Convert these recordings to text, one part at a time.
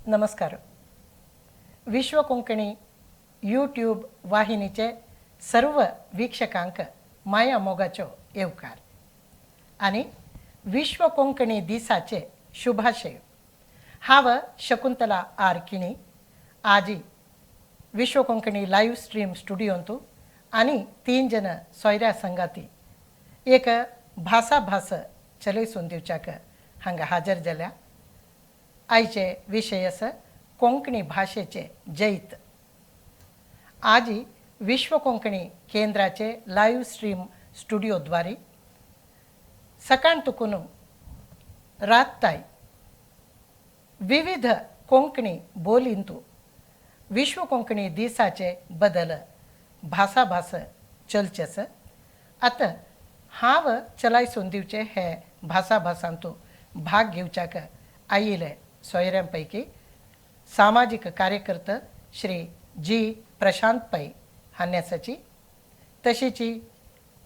नमस्कार. विश्व कोंकणी यूट्यूब वाहिनीचे सर्व वीक्षकांक माया मोगाचो येवकार आणि विश्व कोंकणी दिसाचे शुभाशय. हाव शकुंतला आर किणी आजी विश्व कोंकणी लाईव्ह स्ट्रीम स्टुडिओंतू आणि 3 जन सोयऱ्या संगाती एक भासा भास चलयसून दिवच्याक हांगा हाजर जाल्या. आयचे विषय आसा कोंकणी भाषेचे जैत. आजी विश्व कोंकणी केंद्राचे लाईव्ह स्ट्रीम स्टुडिओद्वारे सकाळ तुकून रात ताई विविध कोंकणी बोलींतू विश्व कोंकणी दिसाचे बदल भासा भास चलचेस. आता हांव चलायसून दिवचे हे भासा भासांतू भाग घेवच्याक आयिल्ले सोयऱ्यांपैकी सामाजिक कार्यकर्ता श्री जी प्रशांत पै हांणी आसाची, तशीची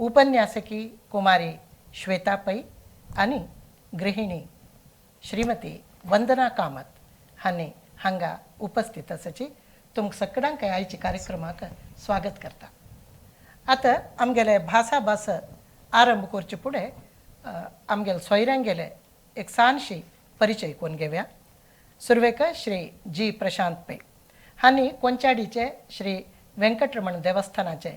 उपन्यासकी कुमारी श्वेता पै आणि गृहिणी श्रीमती वंदना कामत हांणी हांगा उपस्थित आसाची. तुमकां सगळ्यांक आयच्या कार्यक्रमाक स्वागत करता. आता आमगेले भासा भास आरंभ करचे फुडें आमगेले सोयऱ्यांगेले एक सानशी परिचय करून घेवया. सुरवेक श्री जी प्रशांत पै हांणी कोंचाडीचे श्री वेंकटरमण देवस्थानाचे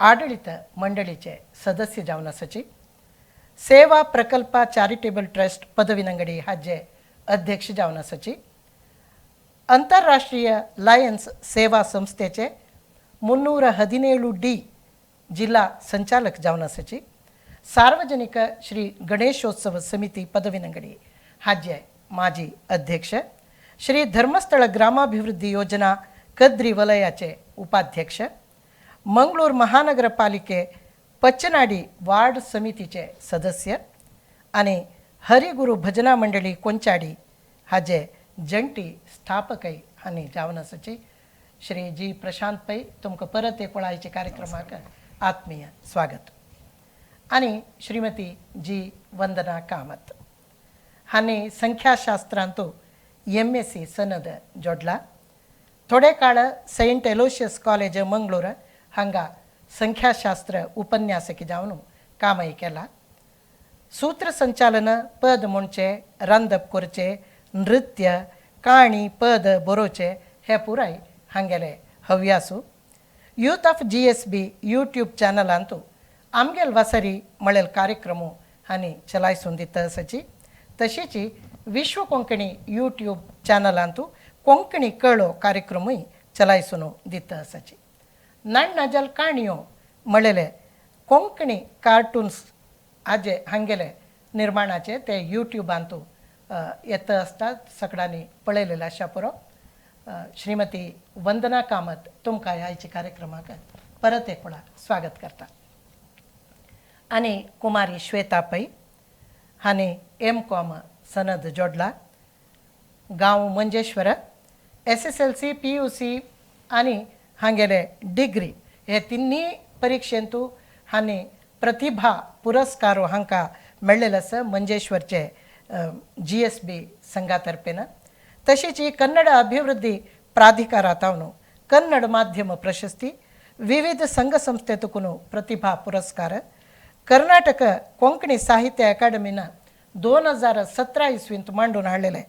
आडळित मंडळीचे सदस्य जावन आसाची. सेवा प्रकल्प चॅरिटेबल ट्रस्ट पदवीनंगडी हाजे अध्यक्ष जावन आसाची. अंतरराष्ट्रीय लायन्स सेवा संस्थेचे 317D जिल्हा संचालक जावन आसाची. सार्वजनिक श्री गणेशोत्सव समिती पदवीनंगडी हाजे माजी अध्यक्ष. श्री धर्मस्थळ ग्रामाभिवृद्धी योजना कद्री वलयाचे उपाध्यक्ष. मंगळूर महानगरपालिके पच्चनाडी वार्ड समितीचे सदस्य आणि हरिगुरु भजना मंडळी कोंचाडी हाजे जंटी स्थापकय हांणी जावन आसाची. श्री जी प्रशांत पै तुमकां परत एक वेळाचे कार्यक्रमाक आत्मीय स्वागत. आणि श्रीमती जी वंदना कामत हांणी संख्याशास्त्रांतू MSc सनद जोडला. थोडे काळ सेंट एलोशियस कॉलेज मंगळूर हांगा संख्याशास्त्र उपन्यासकी जावन कामय केला. सूत्रसंचालन पद म्हणचे, रांदप करचे, नृत्य, काणी, पद बरोवचे हे पुराय हांगेले हव्यासू. यूथ ऑफ GSB यूट्यूब चॅनलांतू आमगेल वासरी मळेल कार्यक्रमो हांणी चलायसून दिता आसाची. तशीची विश्व कोंकणी यूट्यूब चॅनलांतू कोंकणी कळो कार्यक्रमूय चलायसून दिता आसाची. नाजल काणयो मळेले कोंकणी कार्टून्स हाजे हांगेले निर्माणाचे ते यूट्यूबांतू येता आसतात. सगळ्यांनी पळयलेले आशा पुरो. श्रीमती वंदना कामत तुमकां आयच्या कार्यक्रमाक परत एक वेळा स्वागत करता. आणि कुमारी श्वेता पै हांणी M.Com सनद जोडला. गांव मंजेश्वर SSLC PUC आणि हांगेले डिग्री हे तिन्ही परीक्षेंतू हांणी प्रतिभा पुरस्कारो हांकां मेळ्ळेले आसा मंजेश्वरचे GSB संघातर्फेन. तशीच कन्नड अभिवृद्धी प्राधिकारातावन कन्नड माध्यम प्रशस्ती, विविध संघ संस्थेतून प्रतिभा पुरस्कार, कर्नाटक कोंकणी साहित्य अकादमीन 2017 इसवींत मांडून हाडलेले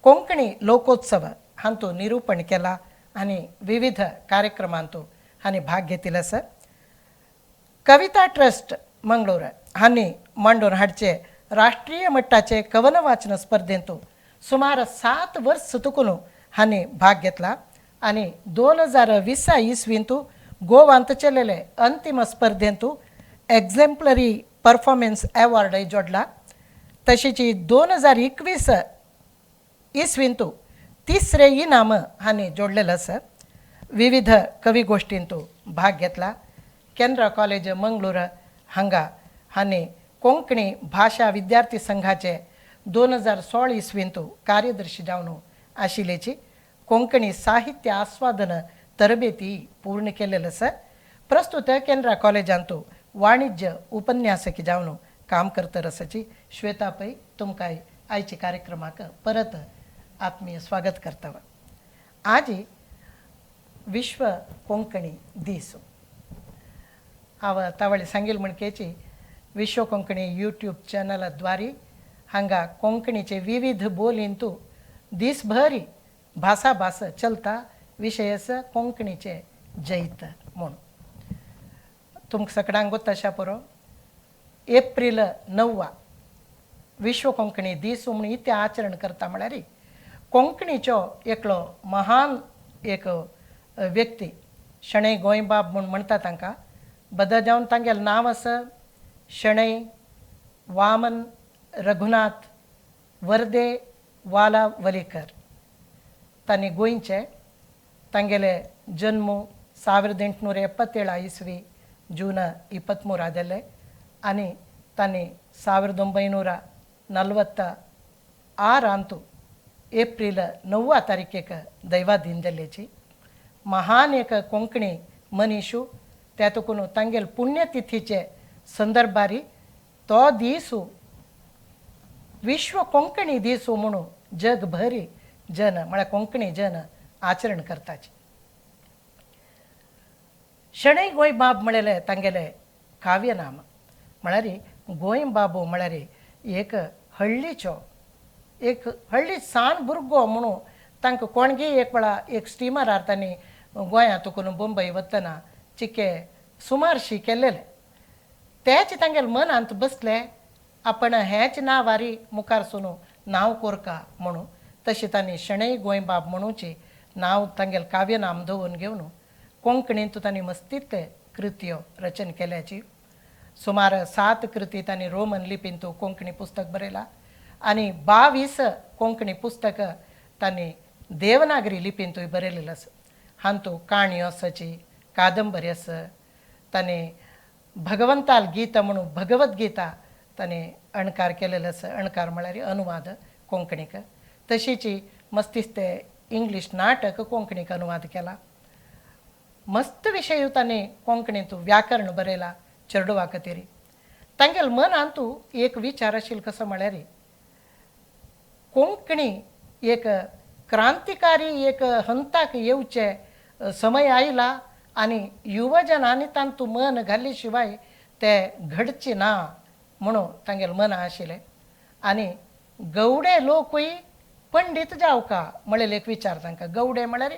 कोंकणी लोकोत्सव हांतू निरूपण केला आणि विविध कार्यक्रमांतू हांणी भाग घेतिल्लो आसा. कविता ट्रस्ट मंगळूर हांणी मांडून हाडचे राष्ट्रीय मट्टाचे कवन वाचन स्पर्धेंतू सुमार 7 वर्स तुकून हांणी भाग घेतला आणि 2020 इसवींतू गोवांत चल्लेले अंतिम स्पर्धेंतू एक्झेम्पलरी परफॉर्मन्स अवॉर्डय जोडला. तशीच 2021 इसवींतू 3रे इनाम हांणी जोडलेलं आसा. विविध कवी गोष्टींतू भाग घेतला. केंद्र कॉलेज मंगळूर हांगा हांणी कोंकणी भाषा विद्यार्थी संघाचे 2016 इसवींतू कार्यदर्शी जावन आशिल्लेची कोंकणी साहित्य आस्वादन तरबेती पूर्ण केलेलं आसा. प्रस्तुत केंद्र कॉलेजांतू वाणिज्य उपन्यासकी जावन काम करता आसाची. श्वेता पै तुमकां आयच्या कार्यक्रमाक परत आत्मीय स्वागत करता आज विश्व कोंकणी दीस हांव तावळे सांगिल्ले म्हणकेची विश्व कोंकणी यूट्यूब चॅनलाद्वारे हांगा कोंकणीचे विविध बोलींतू दीसभरी भासा भास चलता विशयस कोंकणीचे जैत म्हणून तुमकां सगळ्यांक गोत तशा पुरो एप्रिल 9 विश्व कोंकणी दीस म्हणून इथे आचरण करता म्हळ्यार कोंकणीचो एकलो महान एक व्यक्ती शणै गोंयबाब म्हूण म्हणटा तांकां बदल जावन तांगेलें नांव आसा शणै वामन रघुनाथ वर्दे वालावलीकर तांणी गोंयचे तांगेले जन्म 1877 इसवी जून 23 आदेले आनी तांणी 1946 अंतू एप्रिल 9 तारीखेक दैवाधीन जाल्लेची महान एक कोंकणी मनीशू त्यातून तांगेल पुण्यतिथीचे संदर्भारी तो दिसू विश्व कोंकणी दीस म्हणून जगभरी जन म्हळ्यार कोंकणी जन आचरण करताचे शणै गोंयबाब म्हळेले तांगेले काव्यनाम म्हळ्यार गोंयबाबू म्हळ्यार एक हळ्ळीचो एक हळ्ळी सान भुरगो म्हणून तांकां कोणगी एक वेळा एक स्टिमरार तांणी गोंयांतून मुंबय वतना चिके सुमारशी केल्लेले तेच तांगेले मनांत बसले आपण हेच नांवारी मुखार सुनू नांव कोरका म्हणून तशी तांणी शणै गोंयबाब म्हणूची नांव तांगेलें काव्यनाम दवरून घेवन कोंकणींत तांणी मस्तितले कृत्यो रचन केल्याची सुमार 7 कृती तांणी रोमन लिपींत कोंकणी पुस्तक बरयला आनी 22 कोंकणी पुस्तक तांणी देवनागरी लिपींतूय बरयलेले आसा हांतू काणयो आसाची कादंबरी आसा तांणी भगवंताल गीत म्हणून भगवत गीता तांणी अणकार केलेले आसा अणकार म्हळ्यार अनुवाद कोंकणीक तशीची मस्तिस्ते इंग्लीश नाटक कोंकणीक अनुवाद केला मस्त विशय तांणी कोंकणींत व्याकरण बरयला चेडवा खातीर तांगेले मनांतू एक विचार आशिल्लो कसो म्हळ्यार कोंकणी एक क्रांतिकारी एक हंताक येवचे समय आयला आनी युवजनांनी तांतू मन घाल्ले शिवाय ते घडचे ना म्हणून तांगेले मना आशिल्लें आनी गवडे लोकूय पंडीत जावका म्हळेले एक विचार तांकां गवडे म्हळ्यार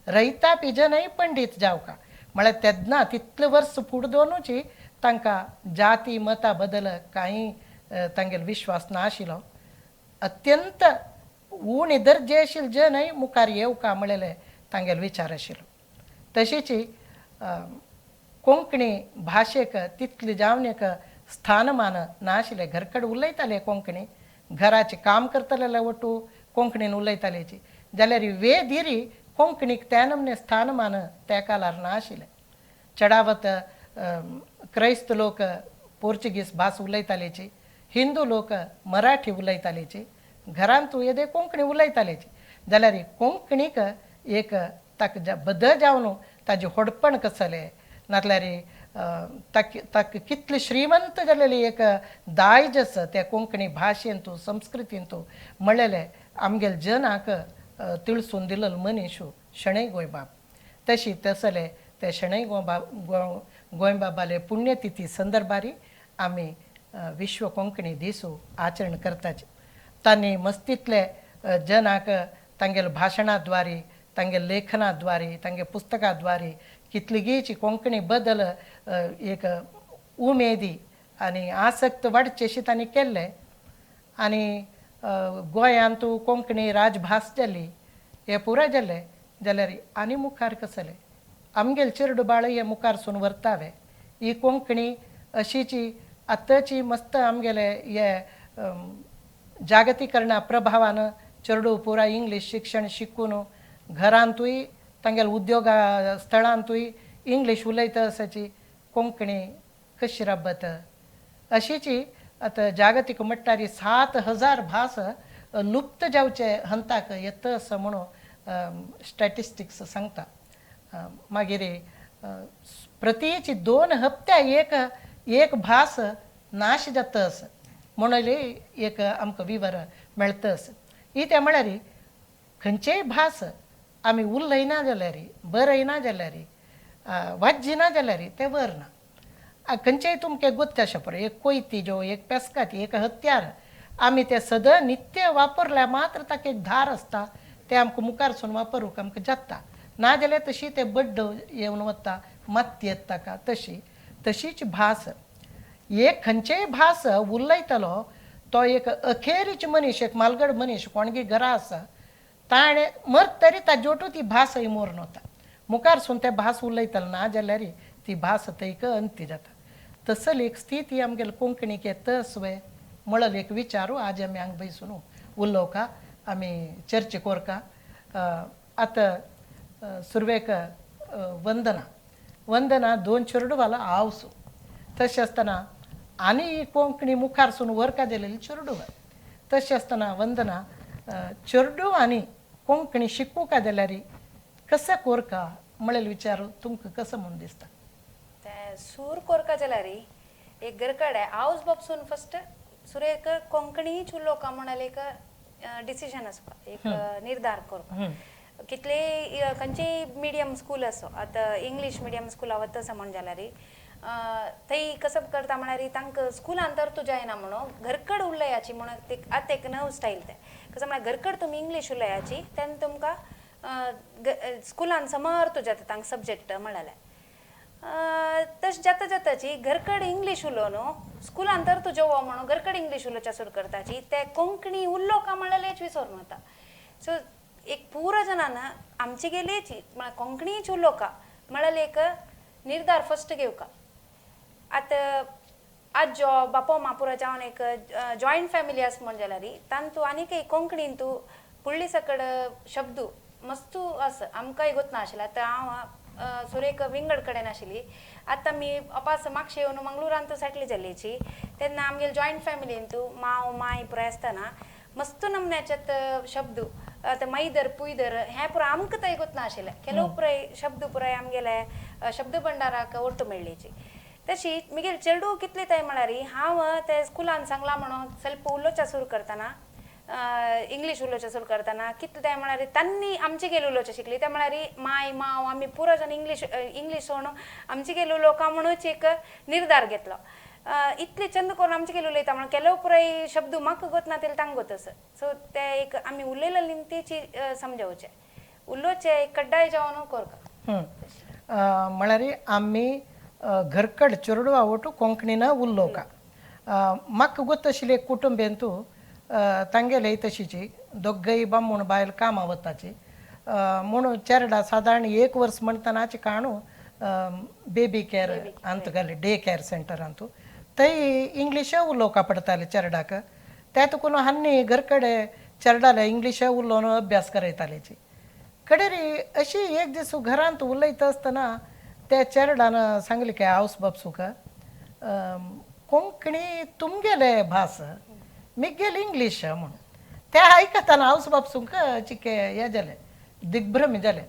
रैतापी जनय पंडीत जावका म्हळ्यार तेदना तितले वर्स फुडें दोनूची तांकां जाती मता बदल कांय तांगेलो विश्वास नाशिल्लो अत्यंत उणी दर्जे आशिल्ले जनय मुखार येवका म्हळेले तांगेलो विचार आशिल्लो तशीची कोंकणी भाशेक तितली जावन एक स्थानमान नाशिल्लें घरकड उलयताले कोंकणी घराचें काम करताले वटू कोंकणीन उलयतालेची जाल्यार वेदिरी कोंकणीक त्या नमने स्थानमान त्या काळार नाशिल्लें चडावत क्रायस्त लोक पोर्चुगीज भास उलयतालेची हिंदू लोक मराठी उलयतालेची घरांतू येदे कोंकणी उलयतालेची जाल्यार कोंकणीक एक ताका बदल जावन ताजें होडपण कसलें नातल्यार ताका कितली श्रीमंत जाल्लेली एक दायज आसा त्या कोंकणी भाशेंतू संस्कृतींतू म्हणलेले आमगेले जनाक तिळसून दिलेलो मनीसू शणै गोंयबाब तशी तसले ते शणै गोंयबाबाले पुण्यतिथी संदर्भारी आमी विश्व कोंकणी दिसू आचरण करताचे तांणी मस्तितले जनाक तांगेले भाशणाद्वारे तांगे लेखनाद्वारे तांगे पुस्तकाद्वारे कितलीगीची कोंकणी बदल एक उमेदी आनी आसक्त वाडचे अशी तांणी केल्ले आनी गोंयांतू कोंकणी राजभास जाली हे पुराय जाल्ले जाल्यार आनी मुखार कसले आमगेले चेडूं बाळ हे मुखार सून व्हरतावे ही कोंकणी अशीची आतांची मस्त आमगेले हे जागतीकरणा प्रभावान चेडूं पुराय इंग्लीश शिक्षण शिकून घरांतूय तांगेले उद्योगा स्थळांतूय इंग्लीश उलयता आसाची कोंकणी कशी राबत अशीची आतां जागतीक मट्टार 7,000 भास लुप्त जावचे हंताक येता असं म्हणून स्टॅटिस्टिक्स सांगता मागीर प्रतीची 2 हप्त्या एक भास नाश जाता म्हणून एक आमकां विवर मेळटा इते म्हळ्यार खंयचेय भास आमी उलयना जाल्यार बरयना जाल्यार वाज्जिना जाल्यार तें वर ना खंयचेय तुमके गोत्ते अशें पळय एक कोयती जो एक पेस्काती एक हत्यार आमी ते सद नित्य वापरल्या मात्र ताका एक धार आसता ते आमकां मुखारसून वापरूंक आमकां जाता नाजाल्यार तशी ते बड्ड येवन वता मात येत ताका तशीच भास एक खंयचेय भास उलयतलो तो एक अखेरीच मनीस एक मालगड मनीस कोणगी घरा आसा ताणें मरत तरी ताजेवटू ती भास मोरून वता मुखारसून ते भास उलयतलो ना जाल्यार ती भास थंयक अंती जाता तसली एक स्थिती आमगेले कोंकणीक तसवे म्हणून एक विचारू आज आमी हांगा बसून उलोवका आमी चर्चा कोरका आतां सुरवेक वंदना 2 चेडूं वाला आवसू तशें आसतना आनी कोंकणी मुखारसून वरका दिलेली चेडूं तशें आसतना वंदना चेडूं आनी कोंकणी शिकूंक जाल्यार कशें कोरका म्हणलें विचारू तुमकां कसं म्हूण दिसता ते सूर कोरका जाल्यार एक घरकडे आवस बापसून फस्ट सुरेक कोंकणी उलोवका म्हणल्यार एक डिसिजन आसपा एक निर्धार करपा कितले खंयचेय मिडियम स्कूल असो आतां इंग्लीश मिडियम स्कूल वता तसं म्हण जाल्यार थंय कसं करता म्हळ्यार तांकां स्कुलान तर तूं जायना म्हणून घरकड उलयाची म्हणून आतां एक नवो स्टायल ते कसं म्हळ्यार घरकड तुमी इंग्लीश उलयाची तेन्ना तुमकां स्कुलान समर्थ जाता तांकां सब्जेक्ट म्हळ्यार तशें जाता जाताची घरकड इंग्लीश उलोवन स्कुलान तर तूं जेवो म्हणून घरकड इंग्लीश उलोवच्या सुरू करताची ते कोंकणी उलोवका म्हळ्यार विसरून वता सो एक पुरो जनान आमचे गेलेची म्हळ्यार कोंकणीच उलोवका म्हळ्यार एक निर्धार फस्ट घेवका आतां आजो बापो मापुरा जावन एक जॉयंट फॅमिली आसा म्हण जाल्यार तांतू आनीक एक कोंकणीन तूं फुडली सकड शब्द मस्तू आसा आमकांय गोत नाशिल्लें आतां हांव सुरेख विंगड कडेन आशिल्ली आतां मी अपास म्हापशे येवन मंगळुरान तूं सेटल जाल्लीची तेन्ना आमगेले जॉयंट फॅमिलीन तूं मांव माय पुराय आसतना मस्त नमन्याचेत शब्द आतां मैदर पुयदर हें पुरो आमकां थंय गोत नाशिल्लें केलो पुराय शब्द पुराय आमगेले शब्द भंडाराक ओट्ट मेळ्ळीची तशी मुगेल चेडूं कितले थंय म्हळ्यार हांव ते स्कुलान सांगला म्हणून ಸ್ವಲ್ಪ उलोवचें सुरू करतना इंग्लीश उलोवचें सुरू करतना कितले थंय म्हळ्यार तांणी आमचे गेले उलोवचें शिकली ते म्हळ्यार माय मांव आमी पुरो जण इंग्लीश सोडून आमचे गेले उलोवका म्हणूच एक निर्धार घेतलो इतले चंद करून आमचे गेले उलयता म्हणून केलो पुराय शब्द म्हाका गोत ना तेल तांकां गोत आसा सो ते एक आमी उलयले निमतेची समजावचें उलोवचें कड्डाय जावन कोरका म्हळ्यार आमी घरकड चेडूं आवटू कोंकणीन उलोवका म्हाका गोत आशिल्ली एक कुटुंबेन तूं तांगेले तशीची दोगय बामूण बायल कामां वताची म्हणून चेडा सादारण 1 वर्स म्हणटनाची काणू बेबी केअर अंत घाली डे केअर सेंटरांत थंय इंग्लीश उलोवका पडटालें चेडवाक तेतून हांनी घरकडे चेडवाले इंग्लीश उलोवन अभ्यास करयतालेची कडेर अशी एक दीस घरांत उलयता आसतना त्या चेडवान सांगलें की आवस बापसूक कोंकणी तुमगेले भास मिगेले इंग्लीश म्हणून ते आयकतना आवस बापसूक चिके हें जालें दिग्भ्रमी जालें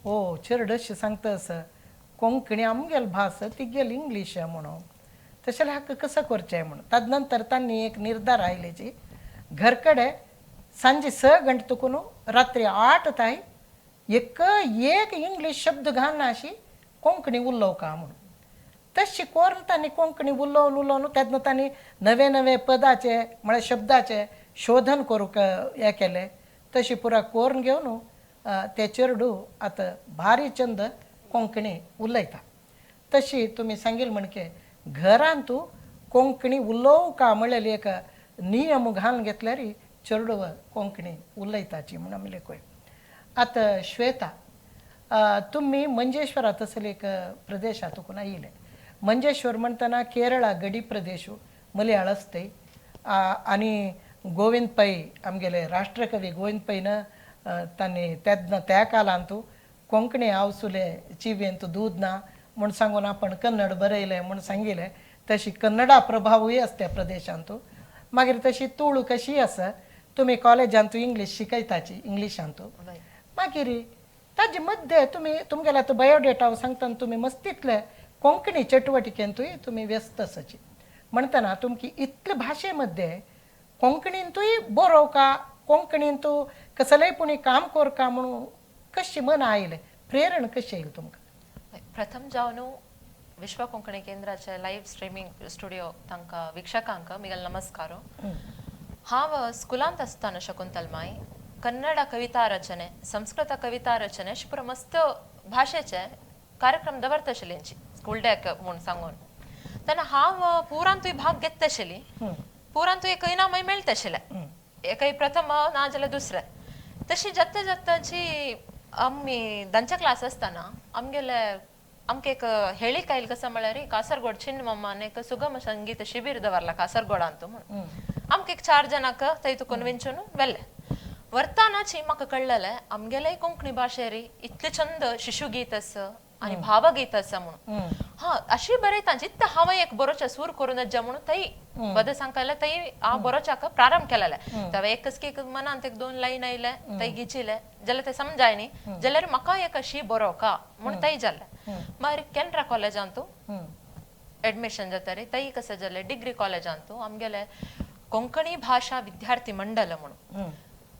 ओ चेडूं अशें सांगतास कोंकणी आमगेल भास तिगेल इंग्लीश म्हणून तशें हाका कसं करचें म्हणून ताजे नंतर तांणी एक निर्धार आयलेची घरकडे सांजे 6 गंटे तुकून रात्री 8 ताई एक इंग्लीश शब्द घालना अशी कोंकणी उलोवका म्हणून तशी कोरून तांणी कोंकणी उलोवन तेन्ना तांणी नवे नवे पदाचे म्हळ्यार शब्दाचे शोधन करूंक हें केलें तशी पुरा कोरून घेवन ते चेडूं आतां भारी चंद कोंकणी उलयता तशी तुमी सांगिल्लें म्हणके घरांत तूं कोंकणी उलोवका म्हळ्यार एक नियम घालून घेतल्यार चेडूं कोंकणी उलयताची म्हण आमले पळय आतां श्वेता तुमी मंजेश्वरांत असले एक प्रदेशांतून आयिल्ले मंजेश्वर म्हणटना केरळा गडी प्रदेश मलयाळस थंय आनी गोविंद पै आमगेले राष्ट्रकवी गोविंद पैन तांणी तेन्ना त्या कालांत कोंकणी आवसुले चिवेंत दूद ना म्हूण सांगून आपण कन्नड बरयलें म्हूण सांगिल्लें तशी कन्नडा प्रभावूय आसा त्या प्रदेशांत मागीर तशी तुळू कशी आसा तुमी कॉलेजांत इंग्लीश शिकयताची इंग्लिशांत मागीर ताजे मध्य तुमी तुमगेले आतां बायोडेटा सांगतना तुमी मस्तीतले कोंकणी चटवटिकेंतूय तुमी व्यस्त आसाची म्हणटना तुमकी इतले भाशे मध्ये कोंकणींतूय बरोवका कोंकणींतू कसलंय पुणी काम कोरका म्हणून कशी मन आयले प्रेरण कशी येईल तुमकां प्रथम जावन विश्व कोंकणी केंद्राचे लाईव्ह स्ट्रीमिंग स्टुडिओ तांकां विक्षकांक मिगल नमस्कार हांव स्कुलांत आसतना शकुंतल माई कन्नड कविता रचने संस्कृत कविता रचने अशें पुरो मस्त भाशेचे कार्यक्रम दवरतशिल्लींची स्कूल डेक म्हूण सांगून तेन्ना हांव पुरांतूय भाग घेत आशिल्ली पुरांतूय एक इनामय मेळटशिल्लें एकय प्रथम ना जाल्यार दुसरें तशी जत्ता जत्ताची आमी धांचे क्लास आसतना आमकां एक हेळी कायल कसो म्हळ्यार कासरगोड छिन्न मम्मान एक सुगम संगीत शिबीर दवरला कासरगोडांतू म्हणून आमकां एक 4 जणांक थंय तुकून विंचून व्हेल्ले वर्तानाची म्हाका कळलेलें आमगेलेय कोंकणी भाशेरी इतलें छंद शिशुगीत आसा आनी भावगीत आसा म्हणून हा अशी बरयतांची इत्त हांवें एक बरोवचें सूर करून येत म्हणून थंय बद सांगलें थंय हांव बरोवच्याक प्रारंभ केलेलें तेव्हा एक मनांत एक 2 लायन आयले थंय गिचिले जाल्यार तें समजाय न्ही जाल्यार म्हाका एक अशी बरोवका म्हणून थंय जालें मागीर कॅनरा कॉलेजांतू एडमिशन जातरी थंय कशें जालें डिग्री कॉलेजांतू आमगेलें कोंकणी भाशा विद्यार्थी मंडळ म्हणून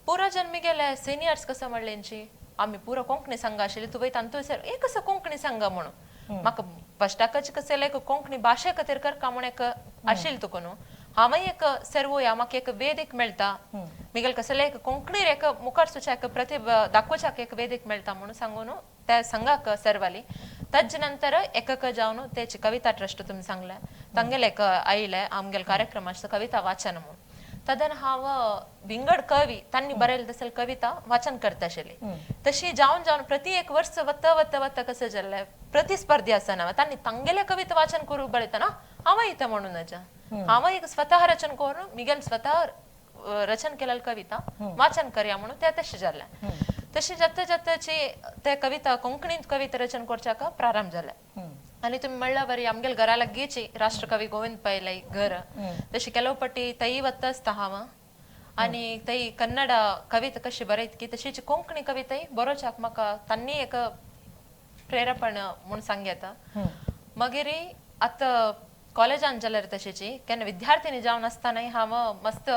पुरो जन्मी गेले सिनियर्स कसं म्हणलेंची आम्ही पुरो कोंकणी संघ आशिल्ली तुवें तांतू एक असो कोंकणी संघ म्हणून म्हाका फस्टाकच कशें एक कोंकणी भाशे खातीर करता म्हणून एक आशिल्ली तुका न्हू हांवय एक सर्वोया म्हाका एक वेदीक मेळटा मिगेल कसले एक कोंकणीर एक मुखार सुच्या एक प्रतिभा दाखोवच्याक एक वेदीक मेळटा म्हणून सांगून त्या संघाक सर्वाली तज नंतर एकक जावन तेची कविता ट्रस्ट तुम्ही सांगले तांगेले एक आयले आमगेल कार्यक्रमाचो कविता वाचन म्हणून तदन हांव विंगड कवी तांणी बरयले तसले कविता वाचन करता आशिल्ली तशी जावन जावन प्रति एक वर्ष वत्ता कशें जाल्लें प्रतिस्पर्धी आसतना तांणी तांगेले कविता वाचन करूंक बरयतना हांवय इथं म्हणूनच हांवय एक स्वतः रचन करून मिगेल स्वतः रचन केलेली कविता वाचन करया म्हणून ते तशें जाल्लें तशी जत्ता जत्ताची ते कविता कोंकणींत कविता रचन करच्याक प्रारंभ जालें आणि तुम्ही म्हणला बरी आमगेल घरा लागीची राष्ट्रकवी गोविंद पै घर तशी ಕೆಲವು पट्टी तई वत्त आसता हांव आणि तई कन्नड कविता कशी बरयत की तशीच कोंकणी कविताय बरोवच्याक म्हाका तांणी एक प्रेरेपण म्हूण सांगता मागीर आतां कॉलेजान जाल्यार तशीची केन्ना विद्यार्थिनी जावन आसतानाय हांव मस्त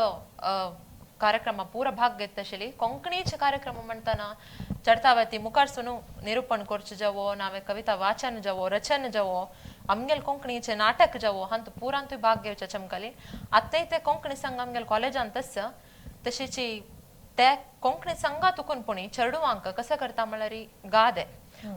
कार्यक्रमा पुरो भाग घेत आशिल्ली कोंकणीचे कार्यक्रम म्हणटाना चढतावती मुखार सुनू निरूपण करचें जावो नावे कविता वाचन जावो रचन जावो आमगेल कोंकणीचे नाटक जावो हांत पुरांतूय भाग घेवचे चमकली आतांय ते कोंकणी संघ आमगेल कॉलेजांत आसा तशीची ते कोंकणी संघा तुकून पुणी चेडवांक कसं करता म्हळ्यार गाद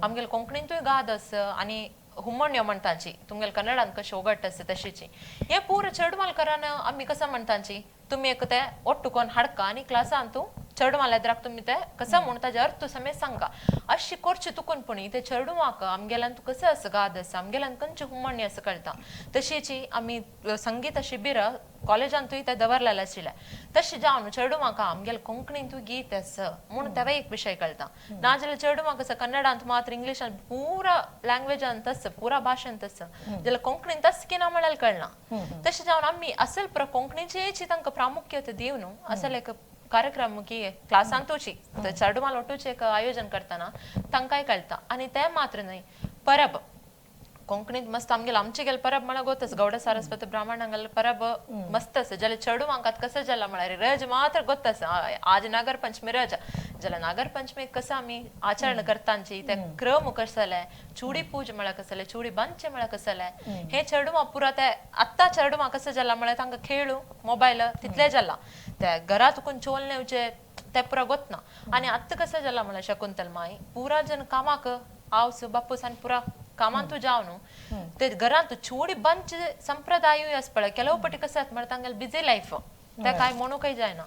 आमगेल कोंकणींतूय गाद आसा आनी हुमण्यो म्हणटाची तुमगेल कन्नडांत कशी ओगट आसा तशीची हे पूर चेडवाल करान आमी कसं म्हणटाची तुम्ही एक ते ಒಟ್ಟುಕೊಂಡು ಹಡ್ಕ आणि क्लासांतू चेडवाल एद्राक तुम्ही ते कसं म्हणून ताजे अर्थ समेत सांगा अशी करची तुकून पुणी ते चेडवाक आमगेल्यांतू कसं असं गाद आसा आमगेल्यांत खंयची हुमण्णी असं कळटा तशीची आमी संगीत शिबीर कॉलेजांतूय ते दवरलेले आशिल्ले तशी जावन चेडवाक आमगेल कोंकणींतूय गीत आसा म्हणून तेवय एक विशय कळटा नाजाल्यार चेडवाक असं कन्नडांत मात्र इंग्लिशांत पुरा लँग्वेजांत आसा पुरा भाशेंत आसा जाल्यार कोंकणींत आसा की ना म्हळ्यार कळना तशी जावन आमी असल कोंकणीची तांकां प्रामुख्यता दिव न्हू असल एक कार्यक्रम की क्लासांतूची चेडवाल ओटूचे एक आयोजन करतना तांकांय कळटा आणि ते मात्र न्हय परब कोंकणीत मस्त आमगेल आमचे गेल परब म्हळ्यार गोतच गौड सारस्वती ब्राह्मणांगेल परब मस्त आसा जाल्यार चेडवांक आतां कसं जाला म्हळ्यार रज मात्र गोत आसा आज नागर पंचमी रज जाल्यार नागर पंचमीक कसं आमी आचरण करतांची ते क्रम कसले चुडी पूज म्हळ्यार कसले चुडी बांदचे म्हळ्यार कसले हे चेडवां पुरा ते आत्ता चेडवां कसं जाला म्हळ्यार तांकां खेळू मोबायल तितले जाला ते घरा तुकून चोल नेवचे ते पुरा गोतना आनी आत्तां कसं जाला म्हळ्यार शकुंतल माई पुरा जन कामाक आवस बापूस आनी पुरा कामांतू जावन ते घरांत चोडी बांदचे संप्रदायूय आसा पळय ಕೆಲವು पटी कसं म्हळ्यार तांगेल बिझी लायफ ते काय म्हणूकय जायना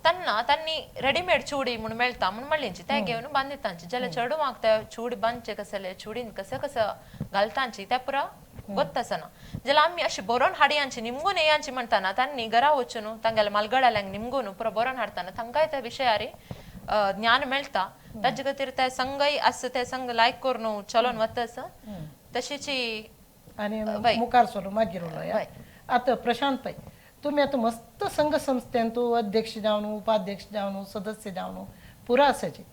तेन्ना तांणी रेडीमेड चुडी म्हूण मेळटा म्हूण म्हणलींची ते घेवन बांदितांची जाल्यार चेडवांक ते चुडी बांदचे कसले चुडीन कसं कसं घालतांची ते पुरा ಗೊತ್ತ आसना जाल्यार आमी अशी बरोवन हाडयांची निमगून येयांची म्हणटाना तांणी घरा वचून तांगेल्या मालगड्याल्यांक निमगून पुरो बरोवन हाडटाना तांकांय त्या विशयार ज्ञान मेळटा ताजे खातीर ते संघय आसा ते संघ लायक करून चलोन वता आसा तशीची आणि मुखार सरू मागीर उलोवया आता प्रशांत पै तुम्ही आता मस्त संघ संस्थेंतू अध्यक्ष जावन उपाध्यक्ष जावन सदस्य जावन पुरा आसाचे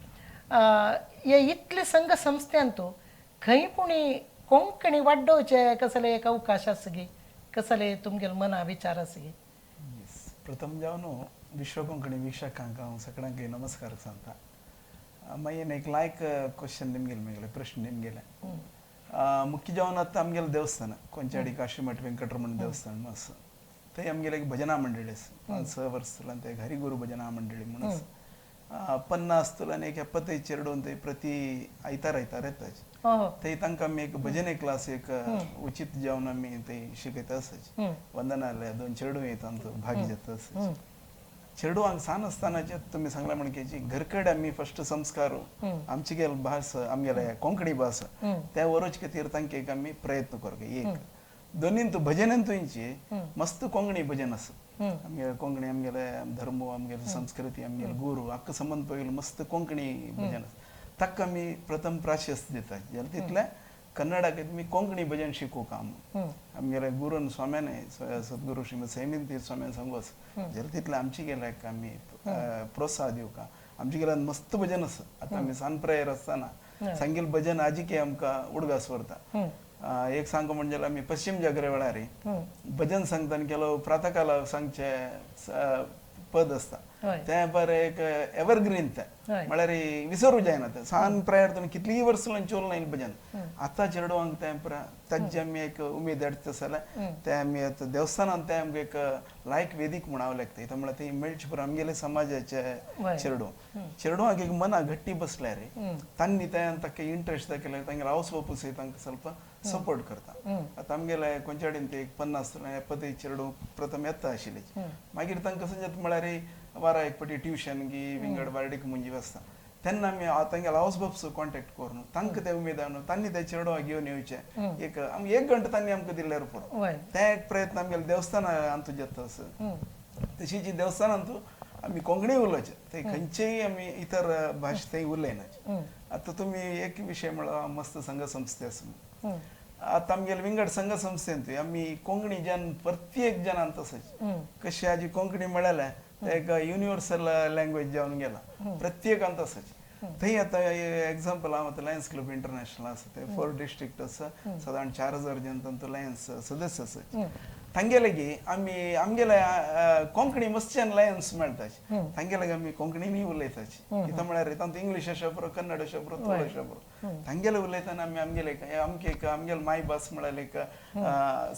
हे इतले संघ संस्थेंतू खंय पुणी कोंकणी वाडोवचे कसले एक अवकाश आसा गे कसले तुमगेले मना विचार आसा गे प्रथम जावन विश्व कोंकणी वीक्षकांक हांव सगळ्यांक नमस्कार सांगता मागीर एक लायक क्वेश्चन निमगेले म्हगेले प्रश्न निमगेले मुख्य जावन आतां आमगेले देवस्थान कोंचाडी काशीमठ वेंकटरमण देवस्थान मस थंय आमगेले एक भजना मंडळी आसा 5-6 वर्सां ते हरिगुरू भजना मंडळी म्हणून आसा 50 तुलान एक 70 चेडून थंय प्रति आयतार येताच थंय तांकां आमी एक भजने क्लास एक उचित जावन आमी थंय शिकयता आसाच वंदनालय 2 चेडूं येता भाग घेता आसाच चेडू हांगा सान आसतनाचे तुमी सांगला म्हणकेची घरकडे आमी फर्स्ट संस्कार आमची गेल भास आमगेले कोंकणी भास त्या वरोच खातीर तांकां एक आमी प्रयत्न करता एक दोनीन तू भजनान तुयची मस्त कोंकणी भजन आसा आमगे कोंकणी आमगेले धर्म आमगेले संस्कृती आमगेले गुरू आख्खो संबंध पळयलो मस्त कोंकणी भजन आसा ताका आमी प्रथम प्राशस्त दितात जाल्यार तितले कन्नडाक मी कोंकणी भजन शिकू काम आमगेले गुरून स्वाम्याने सद्गुरू श्रीमद सैमीन तीर्थ स्वाम्यान सांगोस जाल्यार तितले आमची गेल्याक आमी प्रोत्साह दिवं का आमची गेल्यान मस्त भजन आसा आतां आमी सान प्रेयर आसतना सांगेल भजन आजिके आमकां उडगास व्हरता एक सांगो म्हणजे आमी पश्चिम जागरे वेळार भजन सांगतना केलो प्रातकाला सांगचे पद आसता ते बरें एक एवरग्रीन ते म्हळ्यार विसरूं जायना ते सान प्रेयर तुमी कितलींय वर्सां चोवलें ना भजन आतां चेडवांक तें ताजी आमी एक उमेद हाडटा जाल्यार ते आमी आतां देवस्थानांत ते आमकां एक लायक वेदीक म्हणावं लागता म्हळ्यार ती मेळचे पुरो आमगेले समाजाचे चेडवांक एक मना घट्टी बसल्या रे तांणी ते ताका इंट्रस्ट दाखयल्यार तांगे हावस बापूसय तांकां ಸ್ವಲ್ಪ सपोर्ट करता आतां आमगेले कोंचाडीन ते एक 50 70 चेडूं प्रथम येता आशिल्ले मागीर तांकां समजत म्हळ्यार वारा एक पटी ट्युशन गी विंगड वारडीक मुंजी आसता तेन्ना आमी तांगेलो हावस बापूस कॉन्टेक्ट करून तांकां ते उमेदान तांणी ते चेडवां घेवन येवचे एक आमी 1 घंटा तांणी आमकां दिल्यार पुरो ते एक प्रयत्न आमगेले देवस्थानांतू जाता तशी जी देवस्थानांतू आमी कोंकणी उलोवचे ते खंयचेय आमी इतर भाशे थंय उलयनाचे आतां तुमी एक विशय म्हळ्यार मस्त संघ संस्थे आसा आतां आमगेले विंगड संघ संस्थेंत आमी कोंकणी जन प्रत्येक जनान तसोच कशी हाजी कोंकणी म्हळ्यार एक युनिवर्सल लँग्वेज जावन गेला प्रत्येकान तसोच थंय आतां एग्जाम्पल हांव आतां लायन्स क्लब इंटरनॅशनल आसा ते 4 डिस्ट्रिक्ट आसा सादारण 4000 जन तांतूं लायन्स सदस्य आसा तांगेले गी आमी आमगेले कोंकणी मस्तच्यान लायन्स मेळटाचे तांगेले आमी कोंकणीनी उलयताचे कित्याक म्हळ्यार तांतूं इंग्लीश आसा पुरो कन्नड आसा पुरो तुळू आसा पुरो तांगेले उलयतना आमी आमगेले आमगेले मायभास म्हळ्यार एक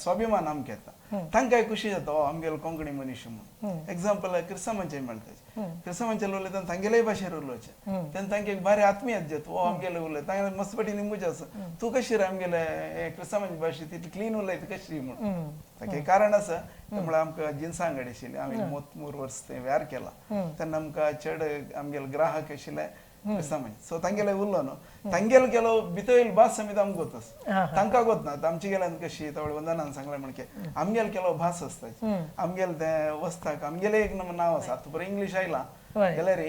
स्वाभिमान आमकां येता तांकांय खुशी जाता आमगेलो कोंकणी मनीस म्हणून एग्जाम्पल क्रिस्तांवांचे मेळटाचे क्रिस्तांवांचे उलयतना तांगेलेय भाशेर उलोवचे तेन्ना तांकां एक भारी आत्मीयत जाता आमगेले उलय तांगे मस्त पटी निमूच आसा तूं कशी रे आमगेले क्रिस्तांवांची भाशा तितली क्लीन उलयता कशी म्हणून ताका कारण आसा म्हळ्यार आमकां जिन्सां अंगडी आशिल्ली हांवें मोतमूर वर्स थंय व्यार केला तेन्ना आमकां चड आमगेले ग्राहक आशिल्ले क्रिस्तांवांचे सो तांगेले उरलो न्हू तांगेले केलो भितर भास आमी आमकां गोतस तांकां गोत ना आमची गेल्यान कशी थोडे वंदनान सांगलें म्हणके आमगेले केलो भास आसता आमगेले ते वस्ताक आमगेले एक नांव आसा आतां बरें इंग्लीश आयला जाल्यार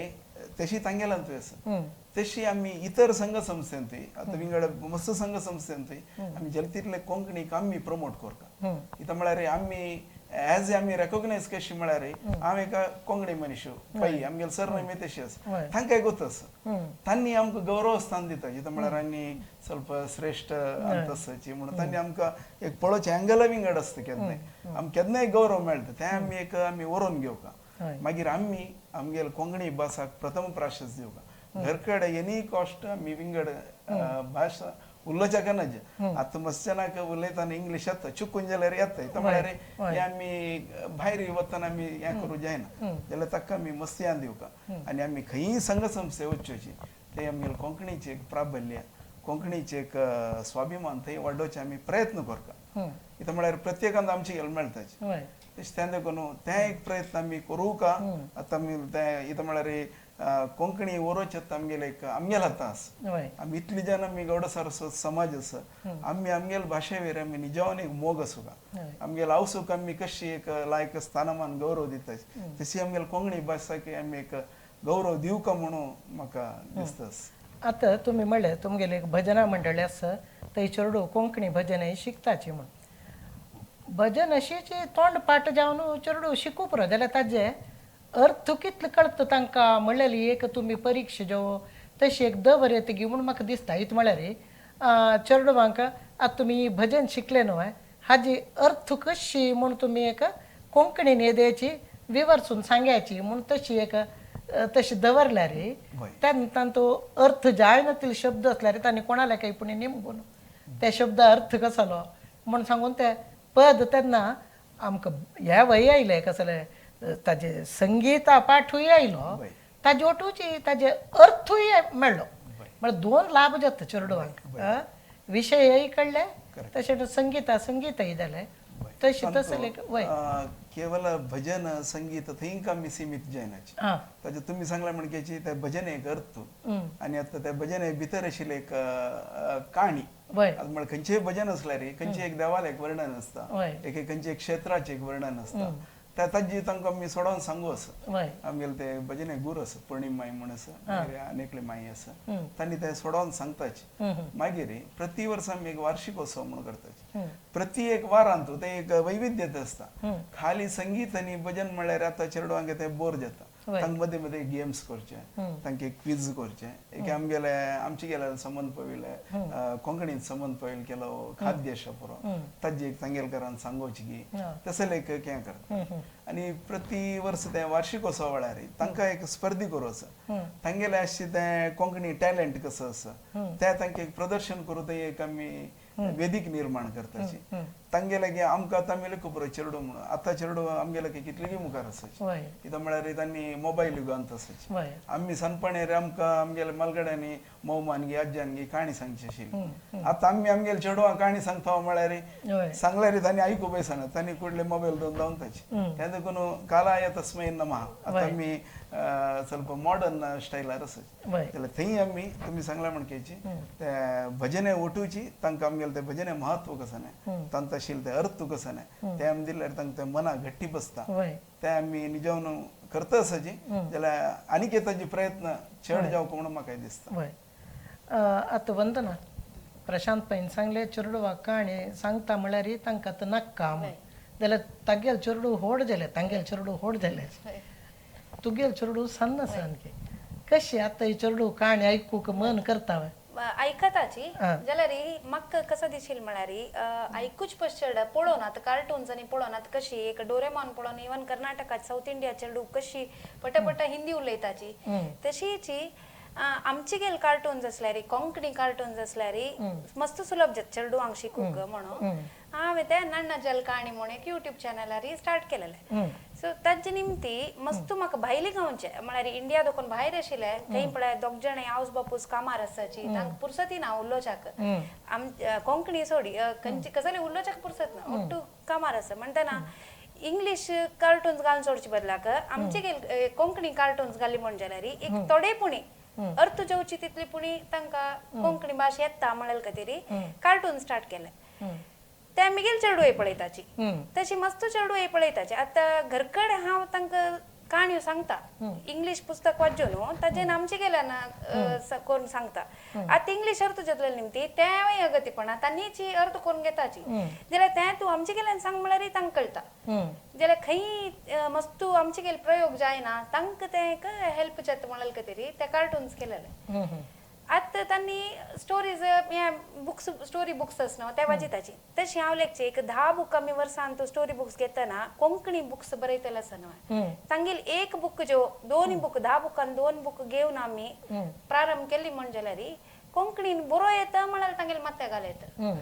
तशी तांगेल्यान थंय आसा तशी आमी इतर संघ संस्थेंत आतां विंगड मस्त संघ संस्थेंत आमी जेल तितले कोंकणीक आमी प्रमोट करता कित्याक म्हळ्यार आमी एज आमी रेकॉग्नायज कशी म्हळ्यार हांव एका कोंकणी मनीस पै आमगेले सरनेम तशी आसा तांकांय गोत आसा तांणी आमकां गौरव स्थान दिता कित्याक म्हळ्यार आमी ಸ್ವಲ್ಪ श्रेश्ठ अंतसाची म्हणून तांणी आमकां एक पळोवचें एंगला विंगड आसता केन्नाय आमकां केन्नाय गौरव मेळटा तें आमी एक आमी व्हरून घेवका मागीर आमी आमगेले कोंकणी भासाक प्रथम प्राशस्त दिवका घरकडे एनी कॉस्ट आमी विंगड भाशा उलोवच्या केन्नाचे आतां मस्त्यानाक उलयतना इंग्लीश येता चुकून जाल्यार येता म्हळ्यार हें आमी भायर वतना आमी हें करूं जायना जाल्यार ताका आमी मस्त्यान दिवका आनी आमी खंयीय संघ संस्थे वचच्योची ते आमगेले कोंकणीचें एक प्राबल्य कोंकणीचें एक स्वाभिमान थंय वाडोवचे आमी प्रयत्न करता कित्याक म्हळ्यार प्रत्येकान आमचे गेले मेळटाचे तशें तें देखून तें एक प्रयत्न आमी करूं का आतां आमी तें कित्याक म्हळ्यार कोंकणी उरोवचे आमगेले एक आमगेले हातां आसा आमी इतली जन आमी गौड सारस्वत समाज आसा आमी आमगेले भाशे वयर आमी निजावन एक मोग आसूं का आमगेले हावसूक आमी कशी एक लायक स्थानमान गौरव दिताचे तशी आमगेले कोंकणी भासाक आमी एक गौरव दिवं का म्हणून म्हाका दिसता आतां तुमी म्हणलें तुमगेले एक भजना मंडळी आसा थंय चेडूं कोंकणी भजन शिकताची म्हण भजन अशीच तोंड पाट जावन चेडूं शिकू पुरो जाल्यार ताजे अर्थ कितलो कळटा तांकां म्हणलेली एक तुमी परिक्षा जो तशी एक दवर येता गी म्हूण म्हाका दिसता इत म्हळ्यार चेडवांक आतां तुमी भजन शिकले न्हू हाजी अर्थ कशी म्हूण तुमी एक कोंकणीन येद्याची विवरसून सांगायची म्हणून तशी एक तशी दवरल्या रे वय. त्यानंतर तो अर्थ जायनातील शब्द असल्या रे तांणी कोणाला काही पुणे निमगून त्या शब्द अर्थ कसलो म्हणून सांगून ते पद त्यांना आमकां ह्या वय आयले कसले ताजे संगीता पाठूय आयलो वय. ताजे ओटूची ताजे अर्थूय मेळ्ळो म्हळ्यार दोन लाभ जाता चेडवांक विशयय कळले तशेंच संगीतय जालें तशी तसले वय केवळ भजन संगीत थंय कमी सीमित जायनाची हां ताजे तुम्ही सांगला म्हणक्याची त्या भजन एक अर्थ आणि आता त्या भजन भितर आशिल्ली एक काणी वय म्हळ्यार खंयचेय भजन असल्यार रे खंयचे एक देवाला एक वर्णन असता वय एक खंयचे एक क्षेत्राचे एक वर्णन असता त्या ताजी तांकां आमी सोडोन सांगू आसा वय आमगेले ते भजने गुरू आसा पूर्णिम माई म्हण आसा आनीकले माई आसा तांणी ते सोडोन सांगताचे मागीर प्रति वर्स आमी एक वार्षिकोत्सव म्हणून करताचे प्रति एक वारांतू ते एक वैविध्यता असता खाली संगीत आणि भजन म्हळ्यार आता चेडवांक ते बोर जाता तांकां मदीं मदीं गेम्स करचे तांकां क्विज करचे एक आमचे गेले संबंध पळयले कोंकणीत संबंध पळयल केलो खाद्य आसा पुरो ताजी एक तांगेलकारान सांगोवची की तसले एक हें करता आणि प्रति वर्स ते वार्षिकोत्सव वेळार तांकां एक स्पर्धी करूं आसा तांगेले अशें ते कोंकणी टॅलंट कसो आसा ते तांकां एक प्रदर्शन करूं ते एक आमी वेदिक निर्माण करताची तांगेले की आमकां तमिळ खूब चेडू म्हणून आतां चेडू आमगेले की कितलीं मुखार आसाची वय कित्याक म्हळ्यार तांणी मोबायल युगांत आसाची वय आमी सानपणेर आमकां आमगेले मलगड्यांनी मोमान गी आज्यान गी काणी सांगची आशिल्ली आतां आमी आमगेले चेडवांक काणी सांगता म्हळ्यार वय सांगल्यार तांणी आयकू बसना तांणी कुडले मोबायल दोन दावताची त्या देखून कालाय तस्मै नमः आतां आमी ಸ್ವಲ್ಪ मॉडर्न स्टायलार आसाची वय जाल्यार थंय आमी तुमी सांगला म्हणकेची ते भजने ओटूची तांकां आमगेले ते भजने महत्व कसं नाही तांकां आशिल्ले ते अर्थ कसं नाही ते आमी दिल्यार तांकां ते मना घट्टी बसता वय ते आमी निजवून करता आसाची जाल्यार आनीक ताजे प्रयत्न चड जावंक म्हणून म्हाका दिसता वय आतां वंदना प्रशांत पैन सांगले चेडवाक काणी सांगता म्हळ्यार तांकां आतां नाका जाल्यार तागेले चेडू व्हड जाले तांगेले चेडू व्हड जाले तुगेले चेडू सन्न सारके कशी आतां ही चेडू काणी आयकूंक मन करता ऐकताची जाल्यार म्हाका कसं दिशील म्हळ्यार ऐकूच पश्चड पळोवनात कार्टून्स आनी पळोवनात कशी एक डोरेमॉन पळोवन इवन कर्नाटकात साऊथ इंडिया चेडू कशी पट हिंदी उलयताची तशीची आमची गेल कार्टून्स असल्यार कोंकणी कार्टून्स असल्यार मस्त सुलभ जाता चेडवांक शिकूंक म्हणून हांवें ते नन्ना जल काणी म्हणून एक युट्यूब चॅनलार स्टार्ट केलेले सो ताजे निमती मस्त म्हाका भायले गांवचे म्हळ्यार इंडिया दोकून भायर आशिल्ले थंय पळय दोग जाण हावस बापूस कामार आसाची तांकां पुरसती ना उलोवच्याक कोंकणी सोडी खंयची कसले उलोवच्याक पुरसत ना ओट्टू कामार आसा म्हणटना इंग्लिश कार्टून्स घालून सोडचे बदलाक आमचे गेल कोंकणी कार्टून्स घाली म्हण जाल्यार एक थोडेपुणी अर्थ जेवची तितली पुणी तांकां कोंकणी भाशा येता म्हळ्यार खातीर कार्टून स्टार्ट केले ते मिगेल चेडूय पळयताची तशी मस्त चेडूय पळयताची आतां घरकडे हांव तांकां काणयो सांगता इंग्लिश पुस्तक वाच्यो न्हू ताजेन आमचे गेल्या कोण सांगता आतां इंग्लिश अर्थ जातले निमती तेवय अगतीपणा तांनीची अर्थ करून घेताची जाल्यार ते तूं आमचे गेल्यान सांग म्हळ्यार तांकां कळटा जाल्यार खंय मस्त आमचे गेले प्रयोग जायना तांकां ते हेल्प जाता म्हळ्यार खातीर ते कार्टून्स केलेले आतां तांणी स्टोरीज बुक्स स्टोरी बुक्स आसना ते वाचिताची तशी हांव लेखचे एक 10 बुक आमी वर्सान तो स्टोरी बुक्स घेतना कोंकणी बुक्स बरयतले आसना तांगेल एक बुक ज्यो 2 बुक 10 बुकान 2 बुक घेवन आमी प्रारंभ केली म्हण जाल्यार कोंकणीन बरो येता म्हळ्यार तांगेल माथ्या घाल येता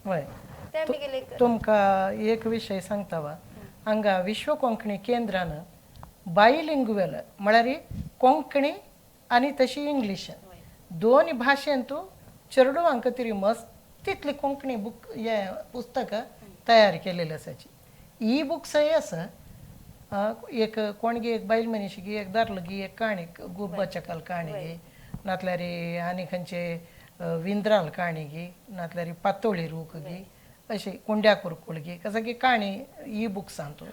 वय ते आमी गेले तुमकां एक विशय सांगता वा हांगा विश्व कोंकणी केंद्रान बायलिंग्युअल म्हळ्यार कोंकणी आनी तशी इंग्लीश दोन भाशेंतू चेडवांक तरी मस्तितली कोंकणी बुक हे पुस्तक तयार केलेली आसाची ई बुक्सय आसा एक कोणगी एक बायल मनीस गी एक दादलो गी एक काणी गुब्बा चकल काणी गी नातल्यार आनी खंयचे विंद्राल काणी गी नातल्यार पातोळी रूख गी अशी कुंड्या कुरकुळ गी कसं की काणी ई बुक्सांतू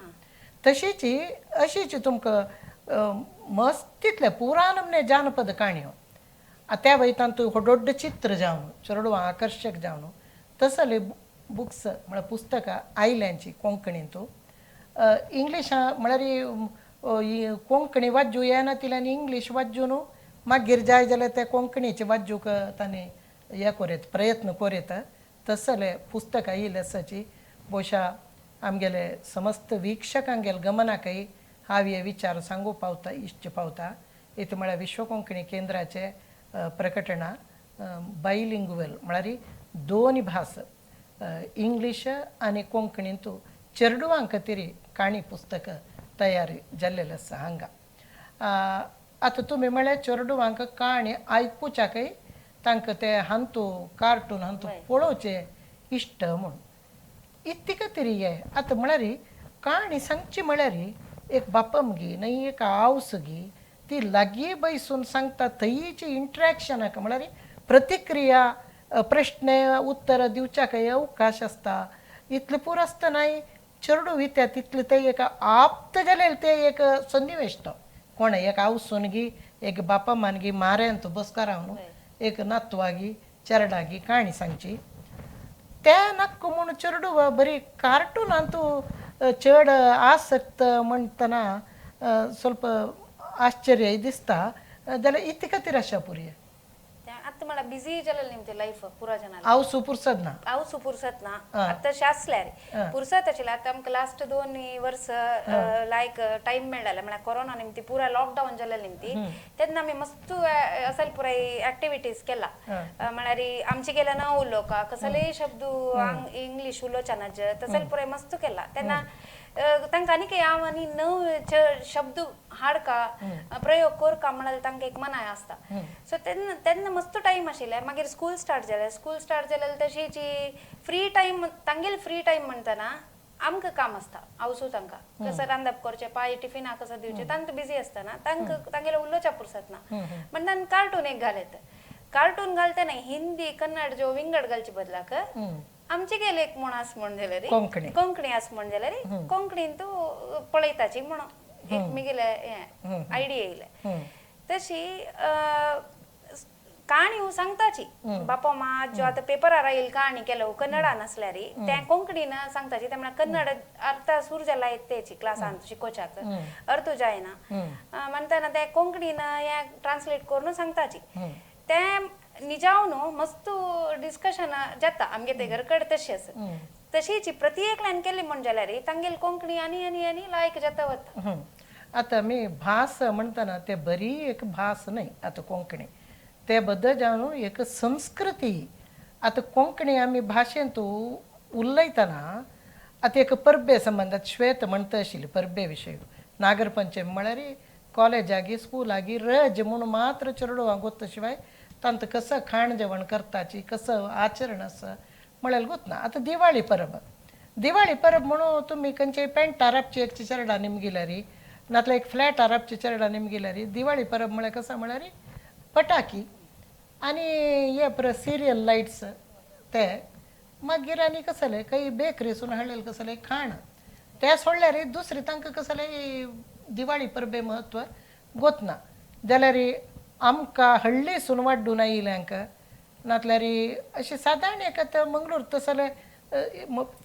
तशीची अशीची तुमकां मस्तितले पुराण जानपद काणयो त्या वयतान तूं व्हडोड्ड चित्र जावन चेडवां आकर्शक जावन तसले बुक्स म्हळ्यार पुस्तकां आयल्यांची कोंकणींतू इंग्लिशा म्हळ्यार कोंकणी वाज्जू येना तिल्यान इंग्लीश वाज्जू न्हू मागीर जाय जाल्यार ते कोंकणीचे वाज्जूक तांणी हे कोरेत प्रयत्न कोरेत तसले पुस्तकां येयले आसाची भोशा आमगेले समस्त वीक्षकांगेले गमनाकय हांव हे विचार सांगू पावता इश्ट पावता इथे म्हळ्यार विश्व कोंकणी केंद्राचे प्रकटणा बायलिंग्वल म्हळ्यार दोन भास इंग्लीश आनी कोंकणींतू चेडवांक तरी काणी पुस्तक तयार जाल्लेलें आसा हांगा आतां तुमी म्हळ्यार चेडवांक काणी आयकुच्याकय तांकां ते हांतू कार्टून हांतू पळोवचे इश्ट म्हूण इतका तरी हे आतां म्हळ्यार काणी सांगची म्हळ्यार एक बापम गी न्हय एक आवस गी ती लागीं बसून सांगता थंयची इंट्रॅक्शनाक म्हळ्यार प्रतिक्रिया प्रश्न उत्तर दिवच्याकय अवकाश आसता इतलें पुरो आसतनाय चेडूं वित्या तितलें ते एक आप्त जालें ते एक सन्निवेश तो कोण एक आवसून गी एक बापमान गी माऱ्यान तो बसकार हांव एक नातवागी चेरडागी काणी सांगची त्या नक्क म्हूण चेडूं बरी कार्टूनांतू चड आसक्त म्हणटना ಸ್ವಲ್ಪ आश्चर्य दिसता जाल्यार इतके खातीर आशा पुरी आता मला बिझी जालें न्ही ते लायफ पुरा जनाला हांव सुपुर्सद ना हांव सुपुर्सत ना आतां शासल्यार पुरसत आशिल्लें आतां आमकां लास्ट 2 वर्स लायक टायम मेळ्ळाले म्हळ्यार कोरोना निमती पुरा लॉकडावन जालें निमती तेन्ना आमी मस्त असल पुराय एक्टिविटीज केला म्हळ्यार आमचे गेल्या न उलोवका कसलेय शब्द इंग्लीश उलोवच्यानाच तसल पुराय मस्त केला तेन्ना तांकां आनी काही हांव आनी नव शब्द हाडका प्रयोग करका म्हळ्यार तांकां एक मनाय आसता सो तेन्ना मस्त टायम आशिल्ले मागीर स्कूल स्टार्ट जाल्यार तशीची फ्री टायम तांगेल फ्री टायम म्हणटना आमकां काम आसता आवसू तांकां कसं रांदप करचें पाय टिफिना कसं दिवचें तांकां बिजी आसतना तांगेले उलोवच्या पुरसत ना म्हणटना कार्टून एक घालत कार्टून घालतना हिंदी कन्नड जो विंगड घालचे बदलाक आमचे गेले एक म्हण आस म्हण जाल्यार कोंकणी आस म्हण जाल्यार कोंकणीन तूं पळयताची म्हणून एक मिगेले आयडिया येयले तशी काणी सांगताची बापा मा जो आता पेपरार येईल काणी केलो कन्नडान आसल्यार ते कोंकणीन सांगताची ते म्हळ्यार कन्नड अर्थ सुरू जाला तेची क्लासान शिकोवच्याक अर्थ जायना म्हणटना ते कोंकणीन हे ट्रान्सलेट करून सांगताची ते निजावन मस्त डिस्कशन जाता आमगे ते घरकड तशेंच तशीची प्रत्येकल्यान केली म्हण जाल्यार तांगेल कोंकणी आनी आनी आनी लायक जाता वता आतां आमी भास म्हणटना ते बरी एक भास न्हय आतां कोंकणी ते बद्दल जावन एक संस्कृती आतां कोंकणी आमी भाशेंत उलयतना आतां एक परबे संबंदात श्वेत म्हणटा आशिल्ली परबे विशय नागरपंचमी म्हळ्यार कॉलेजागी स्कुलागी रज म्हूण मात्र चेडवांक गोत्ता शिवाय तांत कसं खाण जेवण करताची कसं आचरण आसा म्हळ्यार गोत ना आतां दिवाळी परब म्हणून तुमी खंयचेय पेंट आरपची एक चेडा निमगिल्यार नातल्यार एक फ्लॅट आरपची चेडा निमगिल्यार दिवाळी परब म्हळ्यार कसं म्हळ्यार पटाकी आनी हे पर सिरियल लायट्स ते मागीर आनी कसले काही बेकरीसून हाडलेले कसले खाण ते सोडल्यार दुसरी तांकां कसले दिवाळी परबे म्हत्व गोत ना जाल्यार आमकां हळ्ळीसून वाडून आयिल्ल्यांक नातल्यार अशी सादारण एक मंगळूर तसले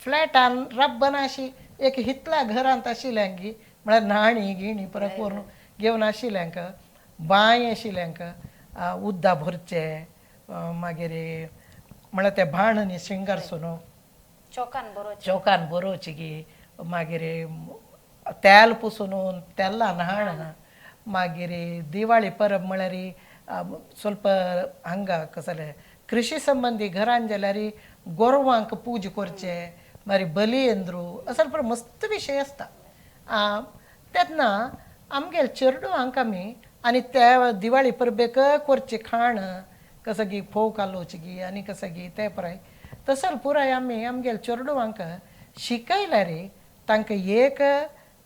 फ्लॅटान रब्बन अशी एक हितल्या घरांत आशिल्ल्यांक म्हळ्यार न्हाणी गिणी परत करून घेवन आशिल्ल्यांक बांय आशिल्ल्यांक उद्दा भरचे मागीर म्हळ्यार ते भाण श्रिंगारसून चौकान बरोवची गी मागीर तेल पुसून तेल्ला न्हाण मागीर दिवाळी परब म्हळ्यार ಸ್ವಲ್ಪ हांगा कसले कृषी संबंधी घरान जाल्यार गोरवांक पूज करचे मागीर बली एंद्रू असले पर मस्त विशय आसता तेन्ना आमगेल चेडवांक आमी आनी त्या दिवाळी परबेक करचे खाण कसं गी फोव कालोवची गी आनी कसं गी ते पुराय तसल पुराय आमी आमगेल चेडवांक शिकयल्यार तांकां एक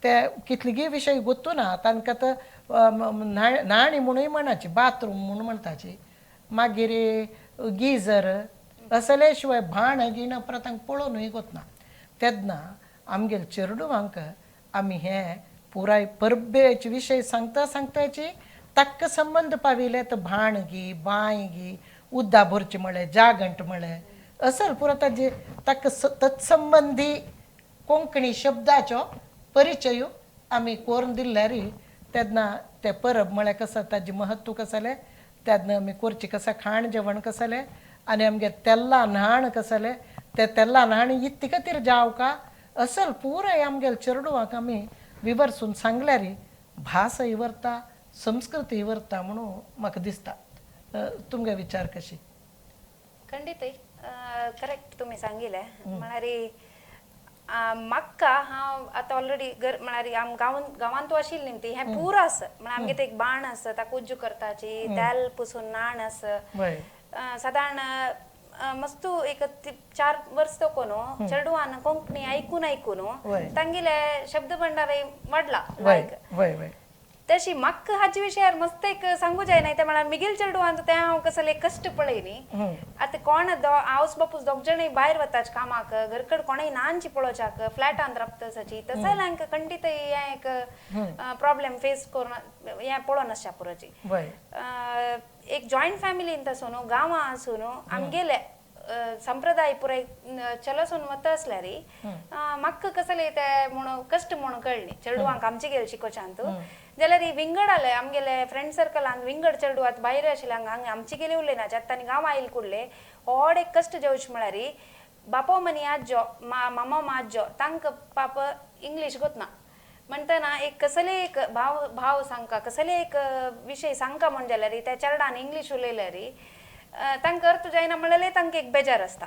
ते कितलीगी विशय गोतू ना तांकां आतां न्हाणी म्हणूय म्हणाची बाथरूम म्हणून म्हणटाची मागीर गिजर असले शिवाय भाण गिण परत तांकां पळोवनूय गोतना तेन्ना आमगेल चेडवांक आमी हे पुराय परबेचे विशय सांगताची ताका संबंध पाविले तर भाण गी बांय गी उद्दा भरची म्हळें जागंट म्हळें असल पुरो ताजे ताका तत्संबंधी कोंकणी शब्दाचो परिचय आमी करून दिल्यार तेन्ना ते परब म्हळ्यार कसं ताजें महत्व कसलें तेन्ना आमी करची कसं खाण जेवण कसलें आनी आमगे तेल्ला न्हाण कसलें ते तेल्ला न्हाण इतके खातीर जावका असल पुराय आमगेल चेडवांक आमी विवरसून सांगल्यार भास इवरता संस्कृती इवरता म्हणून म्हाका दिसता. तुमगे विचार कशी? खंडित करेक्ट तुम्ही सांगितले. म्हळ्यार म्हाका हांव आतां ऑलरेडी म्हळ्यार गांवांत तूं आशिल्ली न्ही ती हें पुरो आसा. म्हळ्यार आमगे ते एक बाण आसा ताका उज्जू करताची, तेल पुसून नाण आसा. साधारण मस्तू एक 4 वर्स तो कोण चेडवान कोंकणी ऐकून तांगेले शब्द भंडार वाडला. तशी म्हाका हाचे विशयार मस्त एक सांगू जायना. ते म्हळ्यार मिगेल चेडवान ते हांव कसले कश्ट पळय न्ही. आतां कोण आवस बापूस दोग जण भायर वताच कामाक, घरकड कोणय नानची पळोवच्याक, फ्लॅटान राबताची, तसं हांकां खंडीत हें एक प्रॉब्लेम फेस करून हें पळोवन आसच्या पुरोची. एक जॉयंट फॅमिलीन तसो न्हू, गांवां आसूं न्हू, आमगेले संप्रदाय पुराय चलसून वता आसल्यार म्हाका कसले ते म्हणून कश्ट म्हणून कळ्ळी. चेडवांक आमचे गेले शिकोवच्यान तूं जाल्यार विंगड आले आमगेले फ्रेंड सर्कलान विंगड चेडू आतां भायर आशिल्ल्यांक हांगा आमचे गेले उरले ना. आतां गांव आयले कुडले व्हड एक कश्ट जेवचे म्हळ्यार बापो मनी आजो मामा माजो तांकां पाप इंग्लीश गोतना म्हणटना एक कसले एक भाव सांगता कसले एक विशय सांगता म्हण जाल्यार त्या चेडान इंग्लीश उलयल्यार तांकां अर्थ जायना म्हणल्यार तांकां एक बेजार आसता.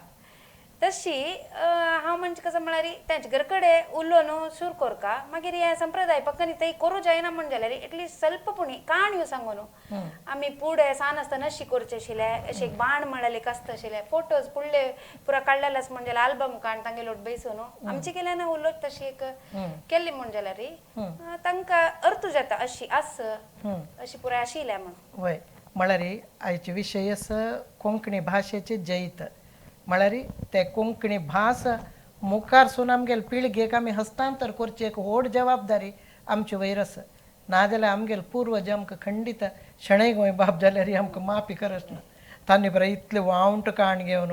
तशी हांव म्हणजे कसं म्हळ्यार तेंचे घरकडे उरलो न्हू सूर कोरका मागीर हे संप्रदाय पक्कनी ते करूं जायना म्हण जाल्यार एटलीस्ट स्वल्पपुणी काणयो सांगू न्हू. आमी पुढे सान आसतना अशी करचे आशिल्ले, अशें एक बाण म्हळ्यार एक आसता आशिल्ले, फोटोज फुडले पुरा काडलेले आस म्हणजे आल्बम काण तांगे लोट बैसू न्हू. आमचे गेल्यान उलोवच तशी एक केल्ली म्हण जाल्यार तांकां अर्थ जाता अशी आस अशी पुराय आशिल्ल्या म्हणून. वय म्हळ्यार आयचे विशय कोंकणी भाशेचे जैत म्हळ्यार ते कोंकणी भास मुखार सून आमगेल पिळगेक आमी हस्तांतर करची एक व्हड जबाबदारी आमची वयर आसा. नाजाल्यार आमगेल पुर्वज आमकां खंडीत शणै गोंय बाप जाल्यार आमकां माफी करचना. तांणी बरें इतले वावंट काण घेवन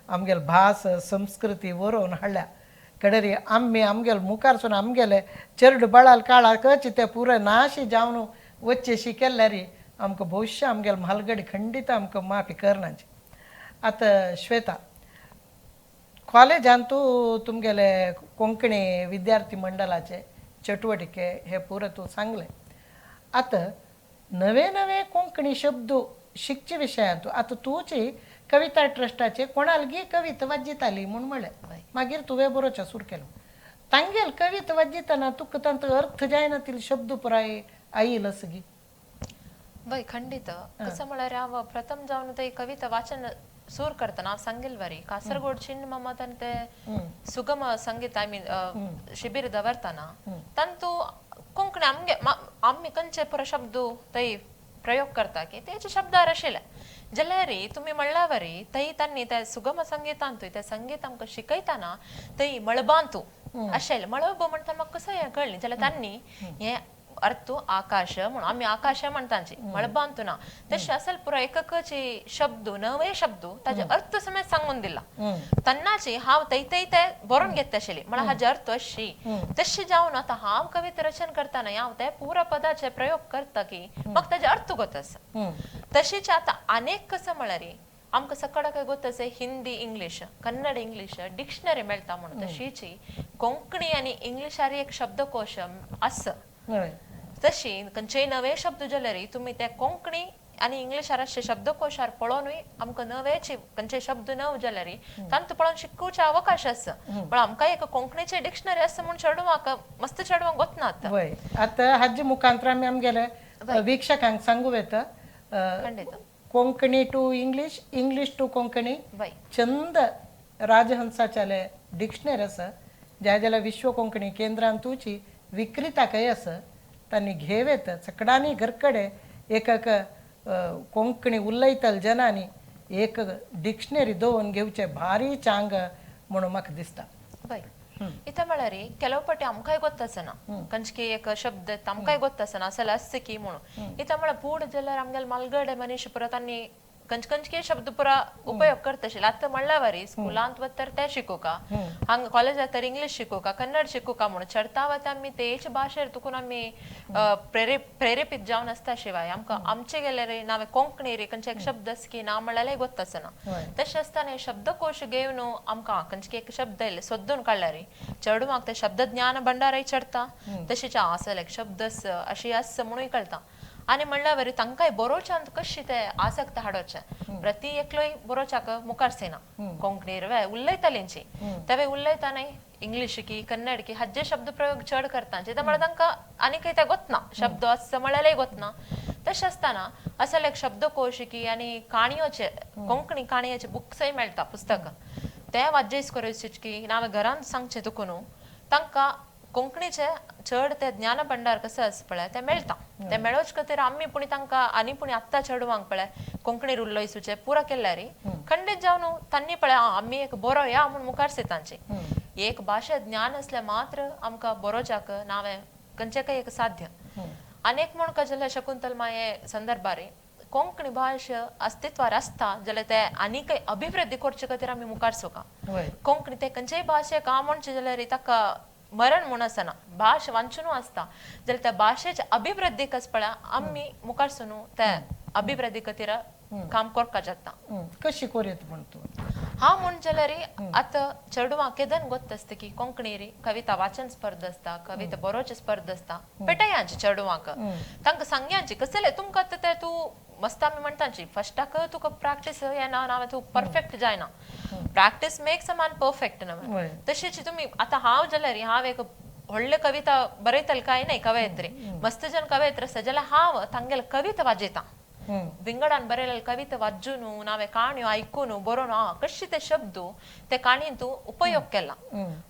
आमगेल भास संस्कृती व्हरोवन हाडल्या कडेरी आमी आमगेल मुखार सून आमगेले चेडूं बाळाल काळाकच ते पुराय नाशी जावन वच्चेशी केल्यार आमकां भविश्य आमगेल म्हालगडी खंडीत आमकां माफी करनाची. आतां श्वेता कॉलेजान तूं तुमगेले कोंकणी विद्यार्थी मंडळाचे चटवटिके हे पुरो तूं सांगले. आतां नवे नवे कोंकणी शब्द शिकचे विशयान तूं आतां तूंची कविता ट्रस्टाचे कोणालगी कविता वाजिताली म्हूण म्हणलें मागीर तुवें बरोवचें सुरू केलो. तांगेल कविता वाजितना तुका तांचो अर्थ जायना तिले शब्द पुराय आयिल असगी? वय खंडित कसं म्हळ्यार हांव प्रथम जावन ते कविता वाचन सूर करतना हांव सांगिल्लें वरी कासरगोडच्यान ममतान ते सुगम संगीत शिबीर दवरतना तांतू कोंकणी आमी खंयचे पुरो शब्द थंय प्रयोग करता की तेचे शब्दार आशिल्ले जाल्यार तुमी म्हणला वरी थंय तांणी ते सुगम संगीतांतूय ते संगीत आमकां शिकयतना थंय मळबांतू आशिल्लें. मळब म्हणटा म्हाका कसो हें कळ्ळें जाल्यार तांणी हें अर्थ आकाश म्हणून आमी आकाश म्हणटाची मळबांतू ना तशें असल पुरो एकची शब्द नवे शब्द ताजे अर्थ समेत सांगून दिला. तेन्नाची हांव थंय ते बरोवन घेता आशिल्ली म्हळ्यार हाजे अर्थ अशी तशी जावन आतां हांव कविता रचन करतना हांव ते पुरो पदाचे प्रयोग करता की म्हाका ताजे अर्थ गोत आसा. तशीच आतां अनेक कसं म्हळ्यार आमकां सकाळ काय गोत आसा Hindi English Kannada English dictionary मेळटा म्हणून तशीच कोंकणी आनी इंग्लिशार एक शब्दकोश आसा. तशी खंयचे नवे शब्द जाल्यार तुमी ते कोंकणी आनी इंग्लिशार अशे शब्दकोशार पळोवनूय आमकां नवेचे खंयचे शब्द नव जाल्यार तांतू पळोवन शिकोवचे अवकाश आसा. पण आमकां एक कोंकणीचे डिक्शनरी आसा म्हूण चेडवांक मस्त चेडवांक गोतना आतां. वय आतां हाजे मुखांतर आमी आमगेले वीक्षकांक सांगू येता Konkani to English English to Konkani चंद राजहंसाचे डिक्शनरी आसा ज्या जाल्यार विश्व कोंकणी केंद्रान तुची विक्रेता खंय आसा तांणी घेवेत सगळ्यांनी घरकडे एक कोंकणी उलयतल जनांनी एक डिक्शनरी दवरून घेवचे भारी चांग म्हणून म्हाका दिसता. इथं म्हळ्यार ಕೆಲವು पटी आमकांय गोत आसना खंयचे एक शब्द आमकांय गोत आसना असल आसता की म्हणून इथं म्हळ्यार बूड जाल्यार आमगेले मालगडे मनीस पुरो तांणी कंच कंच के शब्द पुरा उपयोग करतशील आता म्हणल्यावरी स्कुलांत वतर ते शिकोका हांगा कॉलेजात तर इंग्लिश शिकोका कन्नड शिकोका म्हणून चढता वता आमी तेच भाशेर तुकून आमी प्रेरेपित जावन आसता शिवाय आमकां आमचे गेले रे नावे कोंकणी रे खंयचे एक शब्द की ना म्हणल्यार गोत्तासना तशें आसतना शब्दकोश घेवन आमकां खंयचे एक शब्द येयले सोदून काडल्या रे चेडवांक ते शब्द ज्ञान भंडारय चढता तशेंच आसल एक शब्द अशी आस म्हणून कळटा आणि म्हणल्यावर तांकांय बरोवच्यान कशी ते आसक्त हाडोवचे प्रति एकलोय बरोवच्याक मुखार सेना कोंकणी वे उलयतालींची तेवे उलयताना इंग्लिश की कन्नड की हाजे शब्द प्रयोग चड करतांचे त्यामुळे तांकां आनी काही ते गोतना शब्द असं म्हळ्यारय गोतना तशें आसतना असल एक शब्दकोश की आनी काणयोचे कोंकणी काणयाचे बुक्सय मेळटा पुस्तक ते वाजेस करूचे की नावे घरांत सांगचे तुकून तांकां कोंकणीचे चड ते ज्ञान भंडार कसं आस पळय ते मेळटा ते मेळोवचे खातीर आमी पुणी तांकां आनी पुणी आत्ता चेडवांक पळय कोंकणी उलयसूचे पुरा केल्यार खंडीत जावन तांणी पळय आमी एक बरो या म्हूण मुखार सेतांचे एक भाशा ज्ञान असले मात्र आमकां बरोवच्याक नावे खंयचेकय एक साध्य अनेक म्हण जाल्यार शकुंतल माये संदर्भारी कोंकणी भाषा अस्तित्वार आसता जाल्यार ते आनीकय अभिवृद्धी करचे खातीर आमी मुखार सोका कोंकणी ते खंयचेय भाशेक आ म्हणचे जाल्यार ताका मरण म्हूण आसना भाश वांचून आसता जाल्यार त्या भाशेच्या अभिवृद्धीक आस पळय आमी मुखार सुनू त्या अभिवृद्धी खातीर काम करपाक जाता कशी कोरेत म्हण तूं हांव म्हण जाल्यार आतां चेडवां केदन गोत्त आसता की कोंकणी री कविता वाचन स्पर्धा आसता कविता बरोवचे स्पर्धा आसता पेटयांची चेडवांक तांकां सांग्यांची कसले तुमकां आतां ते तूं मस्त आमी म्हणटाची फस्टाक तुका प्रॅक्टीस येना ना तूं परफेक्ट जायना practice makes a man perfect न्हय तशीच तुमी आतां हांव जाल्यार हांव एक व्हडले कविता बरयतले काय न्हय कवयित्री मस्त जन कवयित्री आसता जाल्यार हांव तांगेले कविता वाजयता विंगडान बरयलेले कविता वाजून नावे काणयो आयकून बरोवन कशी ते शब्द ते काणयेन तूं उपयोग केला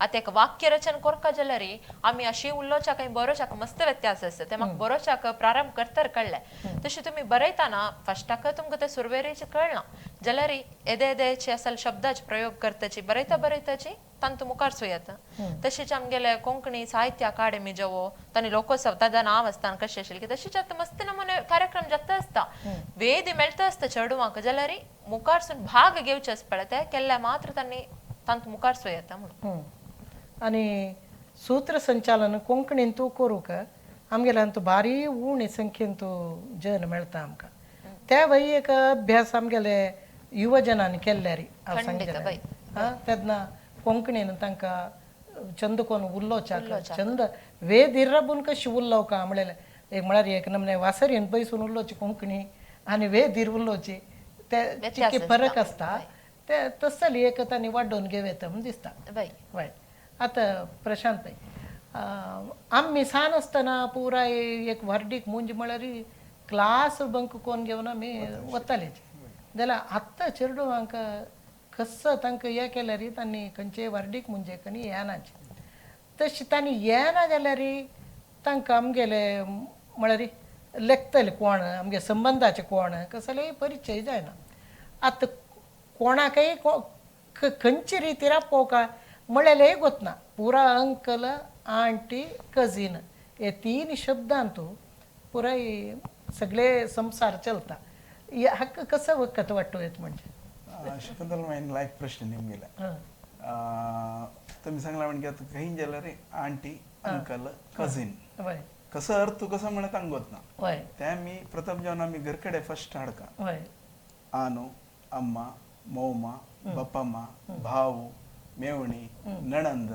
आतां एक वाक्य रचन करता जाल्यार आमी अशी उलोवच्याक आनी बरोवच्याक मस्त व्यत्यास आसता ते म्हाका बरोवच्याक प्रारंभ करतर कळ्ळें तशें तुमी बरयतना फस्टाक तुमकां ते सुरवेरेचें कळना जाल्यार येदे येदेचे असल शब्दाचे प्रयोग करताची बरयताची तांतू मुखार येता तशेंच आमगेले कोंकणी साहित्य अकादेमी जेवो तांणी लोकोत्सव ताजें नांव आसता कशें आशिल्लें की तशेंच आतां मस्त नमुने कार्यक्रम जाता आसता वेद मेळटा आसता चेडवांक जाल्यार मुखार सून भाग घेवचे आस पळय ते केल्ल्या मात्र तांणी तांतू मुखार येता म्हणून आनी सूत्रसंचालन कोंकणीन तूं करूंक आमगेल्यान तूं भारी उणी संख्येन तूं जन मेळटा आमकां त्या वय एक अभ्यास आमगेले युवजनांनी केल्ल्यार हांव सांगलें तेन्ना कोंकणीन तांकां छंद कोन उलोवच्याक छंद वेद इरबून कशी उलोवका म्हणलें एक म्हळ्यार एक नमने वासरीन पयसून उलोवची कोंकणी आनी वेद इर उलोवची ते तितके फरक आसता ते तसली एक तांणी वाडोवन घेवं येता म्हूण दिसता वायट आतां प्रशांत भाई आमी सान आसतना पुराय एक व्हरडीक मुंज म्हळ्यार क्लास बंक कोन्न घेवन आमी वताले जाल्यार आत्तां चेडवांक कसो तांकां हें केल्यार तांणी खंयचे व्हरडीक म्हणजे खंय येनाचे तशें तांणी येना जाल्यार तांकां आमगेले म्हळ्यार लेखतले कोण आमगे संबंदाचे कोण कसलेय परिचय जायना आतां कोणाकय खंयचे रितीर आपोवका म्हळ्यारय गोतना पुरा अंकल आंटी कझीन हे 3 शब्दांत पुराय सगळे संसार चलता हाका कसं वखत वाटतो येत म्हणजे शकुंतल मायन लायक प्रश्न निमगेला तुम्ही सांगला म्हणजे आता काही जाल्यार आंटी अंकल कझिन कसं अर्थ कसं म्हणत अंगोत ना त्या मी प्रथम जेवण आम्ही घरकडे फर्स्ट हाडका आनो अम्मा मौमा बप्पम्मा भाऊ मेवणी नणंद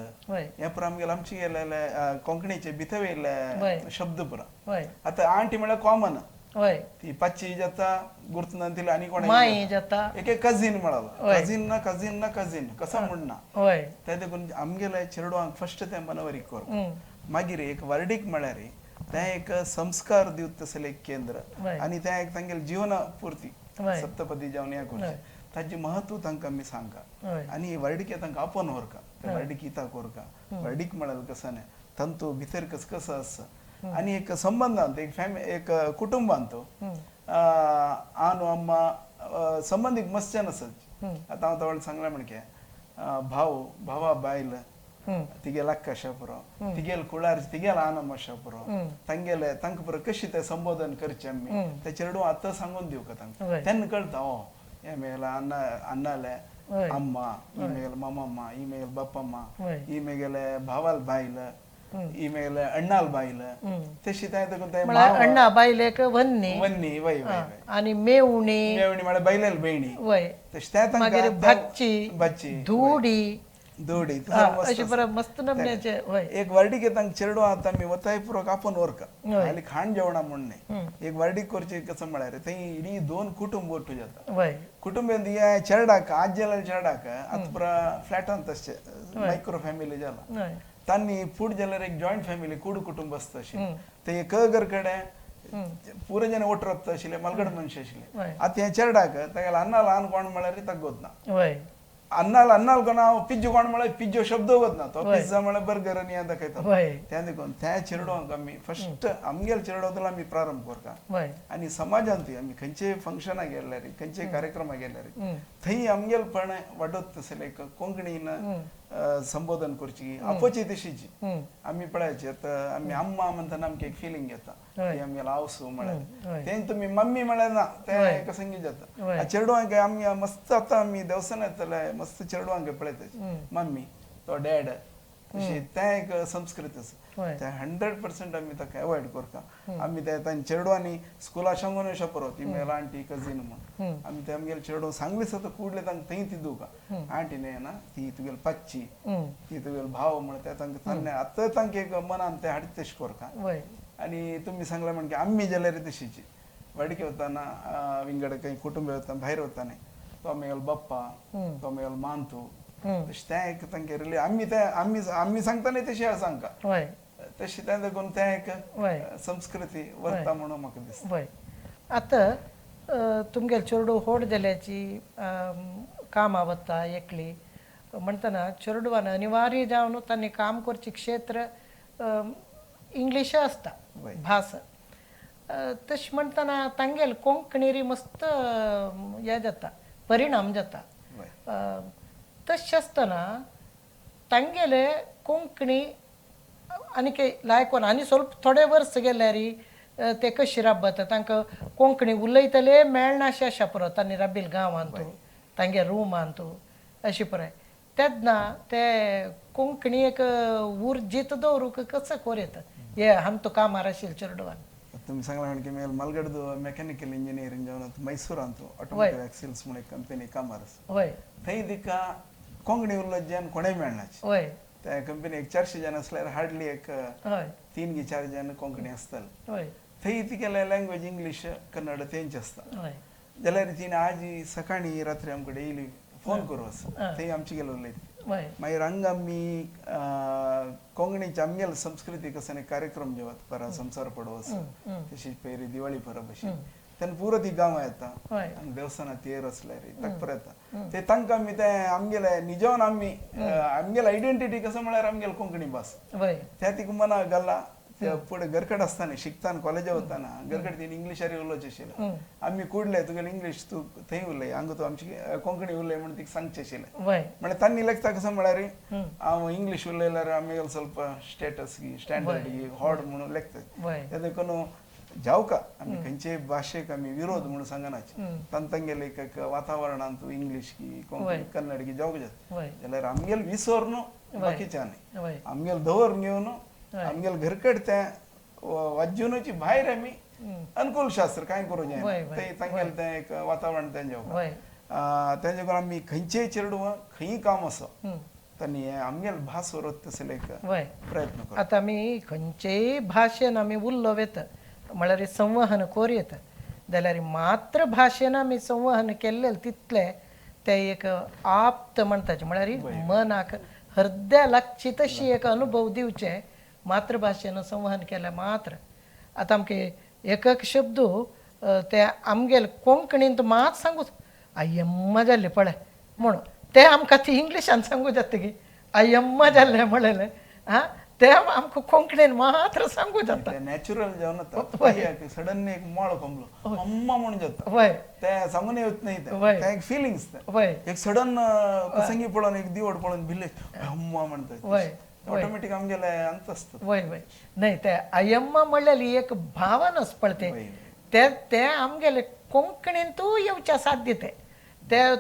या पुरा आमगेला आमची गेलेले कोंकणीचे भितवेले शब्द पुरा आता आंटी म्हळ्यार कॉमन ती पाची जाता गुर्तन तिला आणि कोण माई जाता एक कझिन म्हळाला कझिन ना कझिन ना कझिन कसं म्हणना ते देखून आमगेले चेडवांक फर्स्ट ते मनवरी कर मागीर एक वर्डीक म्हळ्यार ते एक संस्कार दिवत तसले एक केंद्र आणि त्या एक तांगेले जीवन पुर्ती सप्तपदी जावन या करचे ताजे महत्व तांकां आमी सांगता आणि वर्डीक तांकां आपोवन व्हरका वर्डीक इता कोरका वर्डीक म्हळ्यार कसं नाही तंतू भितर कसं आसता आणि एक संबंधांत एक कुटुंबांत आनो अम्मा संबंधीक मस्त्यान आसत आता हांव सांगला म्हणजे भाऊ भावा बायल तिगेल अक्का शापुरो तिगेल कुळार तिगेल आनम शापुरो तंगेले तंक पुर कशी ते संबोधन करचे आम्ही ते चेरडू आता सांगून देऊ का तंक त्यांना कळतं ओ एमेल अन्नाले अम्मा इमेल मम्मा इमेल बप्पम्मा इमेल भावाल बाईल इमेल अण्णाल बाईल तशी त्या अण्णा बायलेक वन्नी वन्नी वय वय आणि मेवणी मेवणी मला बैलेल बहिणी वय तशी त्या मागीर भाची बच्ची धुडी दोडी अशी बरं मस्त नमण्याचे वय एक वर्डी तांक चेडू आता मी वताय पुरक आपण वर्क आली खाण जेवणा म्हणणे एक वर्डी करचे कसं म्हळ्यार ते इडी दोन कुटुंब ಒಟ್ಟು जाता वय कुटुंब चेरडाक आज्जेला चेरडाक अतपुर फ्लॅटान तशे मायक्रो फॅमिली जाला तांनी फूड जाल्यार एक जॉईंट फॅमिली कूड कुटुंब असतं अशी ते कगर कडे पुरे जण ओटरत आशिल्ले मलगड मनशे आशिल्ले आता हे चेरडाक तागेला अन्नाला ल्हान कोण म्हळ्यार तगोत ना वय अन्नाल कोण हांव पिज्जो कोण म्हळ्यार पिज्जो शब्द वत ना तो पिझ्झा म्हळ्यार बर्गर आनी हें दाखयता वय त्या देखून त्या चेरडोंक आमी फस्ट आमगेल चेरडोतलो आमी प्रारंभ करता वय आनी समाजांतूय आमी खंयचे फंक्शनाक गेल्यार खंयचे कार्यक्रमाक गेल्यार थंय आमगेलपण वाडत तसले कोंकणीन संबोधन करची आपोची तशीची आमी पळयाचे आतां आमी अम्मा म्हणटना आमकां एक फिलींग येता की आमगेलो आवसो म्हळ्यार तें तुमी मम्मी म्हळ्यार ना तें एका संगीत जाता चेडवांक आमी मस्त आतां आमी देवस्थानां येतले मस्त चेडवांक पळयता मम्मी तो डॅड अशी त्या एक संस्कृती आसा ते 100% आमी ताका अवॉयड करता आमी ते तांच्या चेडवांनी स्कुला सांगून अशें परत इमेल आंटी कझीन म्हणून आमी ते आमगेले चेडो सांगले जाता कुडले तांकां थंय ती दिवका आंटी न्हय ना ती तुगेल पाच्ची ती तुगेल भाव म्हण ते तांकां तान्ने आतां तांकां एक मनान ते हाडीत तशें करता आनी तुमी सांगले म्हणजे आम्ही जाल्यार तशीची वाडके वताना विंगड काही कुटुंब वता भायर वताना तो आमगेल बप्पा तो आमगेल मांतू तशें तें एक तांचे रिले आमी सांगता न्ही तशी सांगता तशी तें देखून तें एक संस्कृती वर्ता म्हणून म्हाका दिसता आतां तुमगेल चेडू व्हड जाल्याची कामां वता एकली म्हणटना चेडवान अनिवार्य जावन तांणी काम करचें क्षेत्र इंग्लीश आसता भास तशें म्हणटना तांगेल कोंकणी मस्त हें जाता परिणाम जाता तशें आसतना तांगेले कोंकणी आनी लायकोन आनी ಸ್ವಲ್ಪ थोडे वर्स गेल्यार ते कशी राबता तांकां कोंकणी उलयतले मेळनाशे आसा पुरो तांणी राबिल गांवांत तांगे रुमांत अशी पुराय तेन्ना ते कोंकणीक उर्जीत दवरूंक कसो कोरयता हे आमचो कामार आशिल्लो चेडवान तुम्ही सांगला म्हणजे की मलगडदो मेकॅनिकल इंजिनियरिंग जावन मैसूरांत ऑटोमोटिव्ह एक्सेल्स म्हणून कंपनी कामार आसा थंय दिका कोंकणी उलयत जेन कोणेय मेळनाचे त्या कंपनीक 400 जण असल्यार हार्डली एक 3 की 4 जण कोंकणी आसताले थंय तिगेले लँग्वेज इंग्लीश कन्नड तेंचे आसता जाल्यार तिने आज सकाळी रात्री आमकां डेली फोन करूं आसा थंय आमची गेलो उलयता मागीर हांगा आमी कोंकणीचे आमगेल संस्कृती कसं कार्यक्रम जे वता परा संसार पडो आसा तशीच पयली दिवाळी परब अशी तेन्ना पुरो ती गांवां येता हांगा देवस्थानां तेर असल्यार ताका येता ते तांकां आमी ते आमगेले निजोन आमी आमगेल आयडेंटिटी कसं म्हळ्यार आमगेल कोंकणी भास त्या तिका मना घाला पुढे घरकड असताना शिकताना कॉलेजा वताना घरकड तिने इंग्लिशारी उलोवचें आशिल्लें आमी कुडले तुगेलें इंग्लीश तूं थंय उलय हांगा तूं आमची कोंकणी उलय म्हणून तिका सांगचें आशिल्लें म्हळ्यार तांणी लेखता कसं म्हळ्यार हांव इंग्लीश उलयल्यार आमगेलो ಸ್ವಲ್ಪ स्टेटस स्टँडर्ड हॉड म्हणून लेखता ते देखून जावका आमी खंयचे भाशेक आमी विरोध म्हणून सांगनाचे तांगेले एक वातावरणांत तूं इंग्लीश की कोंकणी कन्नड की जावंक जाता जाल्यार आमगेल विसर न्हू बाकीच्या न्ही आमगेल दवर घेवन आमगेल घरकड ते वाजूनची भायर आमी अनुकूल शास्त्र कांय करूं ते तांगेल तें एक वातावरण तें जावपाक तें देखून आमी खंयचेय चेडवां खंय काम आसा तांणी आमगेल भास व्हरत तसले एक प्रयत्न करता आतां आमी खंयचेय भाशेन आमी उरलो वेता म्हळ्यार संवहन कोरयता जाल्यार मातृभाशेन आमी संवहन केल्लें तितले ते एक आप्त म्हणटाचे म्हळ्यार मनाक हृदया लागची तशी एक अनुभव दिवचे मातृभाशेन संवहन केलें मात्र आतां आमकां एक शब्द ते आमगेले कोंकणींत मात सांगूच अय्यम्मा जाल्लें पळय म्हणून ते आमकां ती इंग्लिशान सांगूं जाता की अय्यम्मा जाल्लें म्हणलें ते आमकां कोंकणीन मात्र सांगू जाता नॅचरल जेवण सडन एक मोळ कोंबलो अम्मा म्हणून जाता वय ते सांगून येत नाही वय. ते एक फिलिंग्स वय एक सडन कसंगी पळोवन एक दिवड पळोवन भिले अम्मा म्हणतात वय ऑटोमॅटिक आमगेले अंत असतं वय वय नाही ते अयम्मा म्हणलेली एक भावनच पळते वय. ते ते आमगेले कोंकणीन तू येवच्या साध्य ते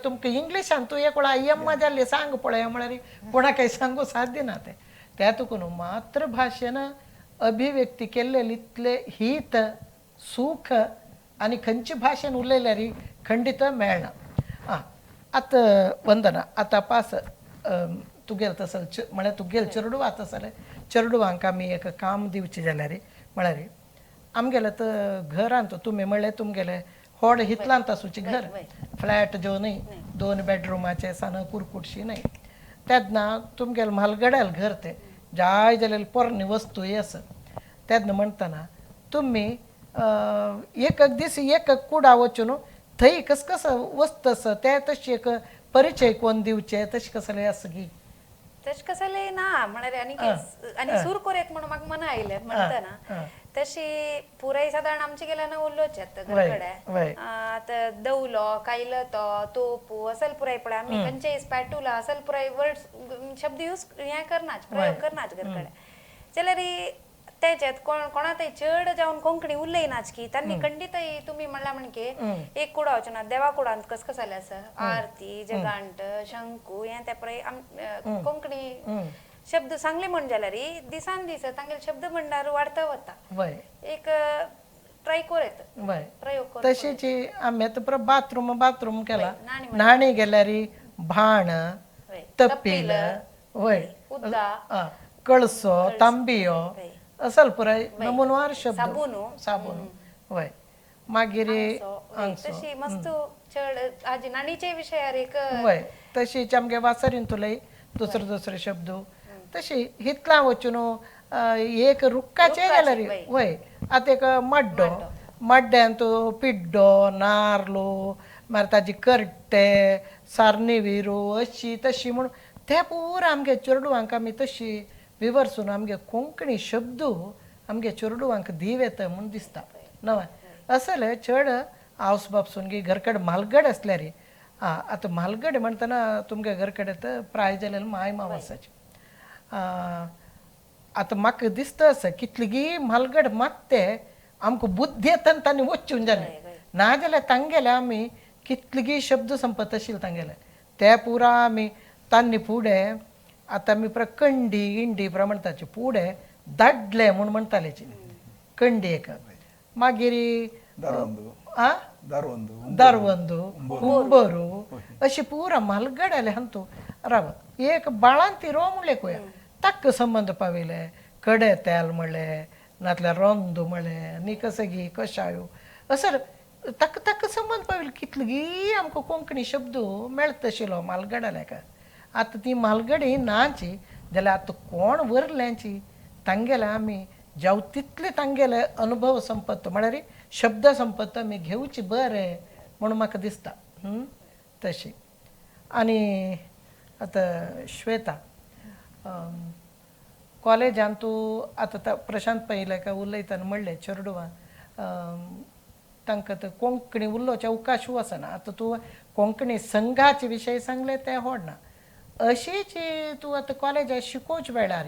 तुमकां इंग्लिशान तू एक वेळा अय्यम्मा जाल्ली सांग पळय म्हळ्यार कोणा काही सांगू साध्य ना ते त्या तुकून मातृभाशेन अभिव्यक्ती केल्लेले इतले हित सुख आनी खंयची भाशेन उलयल्यार खंडीत मेळना आं आतां वंदना आतां पास तुगेल तसं म्हळ्यार तुगेल चेडूं आतां जाल्यार चेडूवांक आमी एक काम दिवचें जाल्यार म्हळ्यार आमगेलें तर घरांत तुमी म्हणलें तुमगेलें व्हड हितलांत आसूचें घर फ्लॅट जो न्हय 2 बेडरुमाचें सान कुरकुटशी न्हय तेन्ना तुमगेलें म्हालगड्याल घर तें जाय जाल्यार पोरणी वस्तू आसा तेन्ना म्हणटना तुमी एक दीस एक कुडा वचून थंय कसं वस्त आसा ते तशी एक परिचय कोण दिवचे तशें कसलें आसा की तश कसले ना म्हणारे आणि सूर कोरेत म्हणून म्हाका मना आयले म्हणतना तशी पुराय साधारण आमचे गेल्या ना उरलोच घरकडे आता दवलो कायलो तो तोपू असल पुराय पडे आम्ही खंयचे स्पॅटुला असल पुराय वर्ड शब्द यूज हे करनाच प्रयोग करनाच घरकडे जाल्यार त्याच्यात कोणातय चड जावन कोंकणी उलयनाच की त्यांनी खंडितय तुम्ही म्हणला म्हणजे एक कुडा वचना देवा कुडांत कस कसले आसा आरती जगांट शंकू हे त्या पळय कोंकणी शब्द सांगले म्हण जाल्यार दिसान दीस तांगेले शब्द भंडार वाडता वता एक ट्राय कोरेत प्रयोग तशीची आम्ही आता बाथरूम केला न्हाणी गेल्यार भाण तपील वय कळसो तांबियो असल पुराय नमुनवार शब्द साबून वय मागीर तशी मस्त चड आज नाणीचे विशयार एक वय तशीच आमगे वासरीन तुलय दुसरे शब्द तशी हितला वचून एक रुक्काचे जाल्यार वय आतां एक मड्ड्यान तूं पिड्डो नारलो मागीर ताजी करटे सारनिवीरू अशी तशी म्हणून ते पुरो आमगे चेडवांक आमी तशी विवर्सून आमगे कोंकणी शब्द आमगे चेडवांक दिव येता म्हूण दिसता नवा असल चड हावस बापसून गी घरकड म्हालगड आसल्यार आतां म्हालगड म्हणटना तुमगे घरकडे तर प्राय जाल्यार माय माव आसाची आतां म्हाका दिसता आसा कितलीगी म्हालगड मात ते आमकां बुद्धी येता तांणी वचून जालें नाजाल्यार तांगेले आमी कितलीगी शब्द संपत आशिल्ले तांगेले ते पुरो आमी तांणी फुडें आतां आमी कंडी इंडी म्हणटाचे फुडें दाडले म्हूण म्हणटालेची कंडेक मागीर दारवंदू उंबरू अशी पुरो म्हालगड हांतू राव एक बाळान ती रो म्हणले कोया तक्क संबंध पाविले कडे तेल म्हणले नातल्यार रोंदू म्हणले नी कसगी कशायो असर तक तक संबंध पाविले कितलीगी आमकां कोंकणी शब्द मेळत आशिल्लो म्हालगडाल्याक आतां ती म्हालगडी नाची जाल्यार आतां कोण वरल्यांची तांगेले आमी जाव तितले तांगेले अनुभव संपत्त म्हळ्यार शब्द संपत्त आमी घेवची बरें म्हणून म्हाका दिसता तशी आनी आतां श्वेता कॉलेजान तूं आतां प्रशांत पयले काय उलयतना म्हणलें चेडवां तांकां कोंकणी उलोवचे अवकाश आसना आतां तूं कोंकणी संघाचे विशय सांगले ते व्हडना अशीच तूं आतां कॉलेजांत शिकोवचे वेळार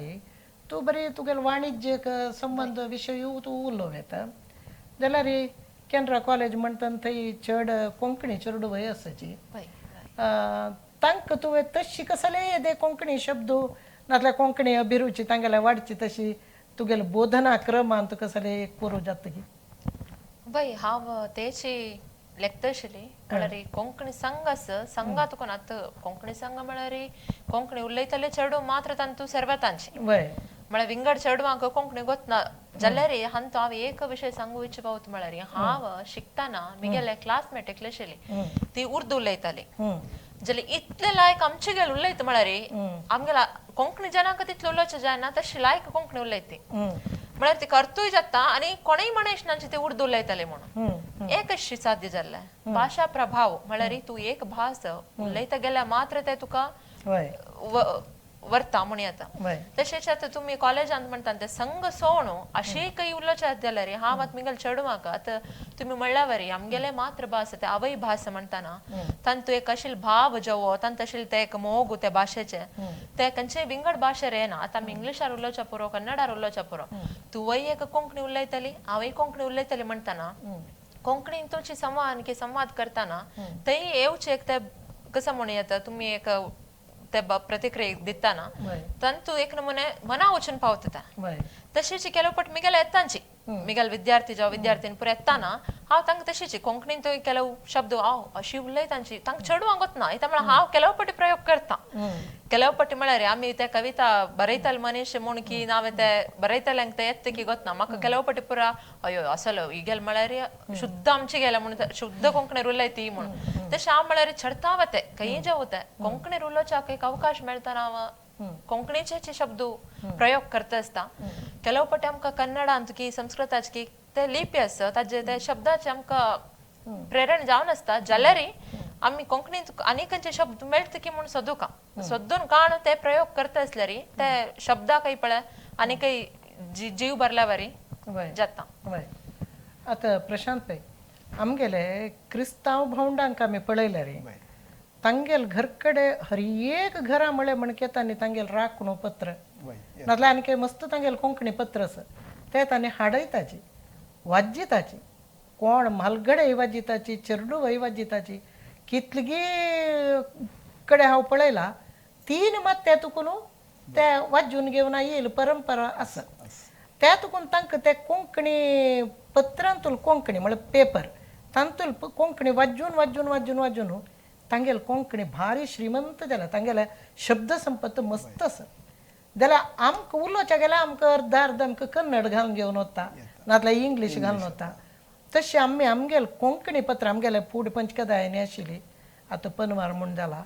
तूं बरी तुगेले वाणिज्यक संबंध विशय तूं उलोवं येता जाल्यार कॅनरा कॉलेज म्हणटना थंय चड कोंकणी चेडवय आसाची तांकां तुवें तशी कसले दे कोंकणी शब्द नातल्यार कोंकणी अभिरुची तांगेल्या वाडची तशी तुगेले बोधना क्रमांत कसले करूं जाता की बाई हांव तेची लेखता आशिल्ली म्हळ्यार कोंकणी संघ आसा संघा तुका आतां कोंकणी संघ म्हळ्यार कोंकणी उलयतले चेडूं मात्र तांतू सर्वतांची म्हळ्यार विंगड चेडवांक कोंकणी गोतना जाल्यार हांतू हांव एक विशय सांगू इच्छा पावता म्हळ्यार हांव शिकताना म्हगेले क्लासमेट एकले आशिल्ली ती उर्दू उलयताली जाल्यार इतले लायक आमचे गेले उलयत म्हळ्यार आमगेला कोंकणी जनांक तितले उलोवचें जायना तशी लायक कोंकणी उलयती म्हळ्यार ती करतूय जाता आनी कोणय मनयशनांची ते उर्दू उलयताले म्हणून एक अशी साध्य जाल्लें भाशा प्रभाव म्हळ्यार तूं एक भास उलयता गेल्यार मात्र ते तुका वर्ता म्हण येता वय तशेंच आतां तुमी कॉलेजांत म्हणटा ते संघ सोणू अशें काही उलोवचे जाल्यार हांव आतां मिगल चेडवांक आतां तुमी म्हणल्या वरी आमगेले मातृभास ते आवय भास म्हणटाना तांतू एक आशिल्लो भाव जवो तांत आशिल्ले ते एक मोग ते भाशेचे ते खंयचे विंगड भाशेर येना आतां आमी इंग्लिशार उलोवच्या पुरो कन्नडार उलोवच्या पुरो तूं वय एक कोंकणी उलयतली हांवय कोंकणी उलयतली म्हणटाना कोंकणीन तुमची संवाद करताना तेय येवचे एक ते कसं म्हणू येता तुम्ही एक ते प्रतिक्रिया दिताना तांतू एक नमुने मना वचून पावता वय तशीची ಕೆಲವು ಪಟ್ಟು ಮಿಗಲ್ ಎತ್ತಾಂಚಿ ಮಿಗಲ್ ವಿದ್ಯಾರ್ಥಿ ಜಾವ ವಿದ್ಯಾರ್ಥಿನ ಪುರ ಎತ್ತಾನ ಹಾವ್ ತಂಗ ತशीची कोंकणीन तो ಕೆಲವು शब्द हाव अशी उलयतांची तांक चेडवांक गोतना इता म्हळ्यार हांव ಕೆಲವು पटी प्रयोग करता ಕೆಲವು पटी म्हळ्यार आमी ते कविता बरयताल मनीस म्हूण की नावे ते बरयताल्यांक ते येता की गोतना म्हाका ಕೆಲವು पटी पुरा अयो असलो ಈಗೆಲ್ म्हळ्यार शुद्ध आमची गेला म्हणून शुद्ध कोंकणीर उलयती म्हणून तशें हांव म्हळ्यार छडता वते खंय जावते कोंकणीर उलोवच्याक एक अवकाश मेळता हांव कोंकणीचे शब्द प्रयोग करता आसता ಕೆಲವು पटी आमकां कन्नडांत की संस्कृताचे की ते लिपी आसता ताजे ते शब्दाचे आमकां प्रेरण जावन आसता जाल्यारय आमी कोंकणींत आनी खंयचे शब्द मेळटा की म्हूण सोदूका सोदून काण ते प्रयोग करता आसल्यार ते शब्दाकय पळय आनी काही जीव भरल्या वरी जाता वय आतां प्रशांत पै आमगेले क्रिस्तांव भावंडांक आमी पळयल्या रे तांगेल घर कಡೆ हर एक घरा म्हळे म्हणके तांणी तांगेल राखणो पत्र नाजाल्यार आनी काही मस्त तांगेल कोंकणी पत्र आसा ते तांणी हाडयताची वाज्जिताची कोण म्हालगडे वाज्जिताची चेरडूय वाज्जिताची कितलीगी कಡೆ हांव पळयला 3 मात ते तुकून ते वाजून घेवन येयला परंपरा आसा त्या तुकून तांकां ते कोंकणी पत्रांतूल कोंकणी म्हळ्यार पेपर तांतूल कोंकणी वाजून वाजून वाजून वाजून तांगेल कोंकणी भारी श्रीमंत जाला तांगेले शब्द संपत्त मस्त आसा जाल्यार आमकां उलोवच्या गेल्यार आमकां अर्द आमकां कन्नड घालून घेवन वता नाजाल्यार इंग्लीश घालून वता तशें आमगेल कोंकणी पत्र आमगेले फूड पंचकदायनी आशिल्ली आतां पनवार म्हूण जाला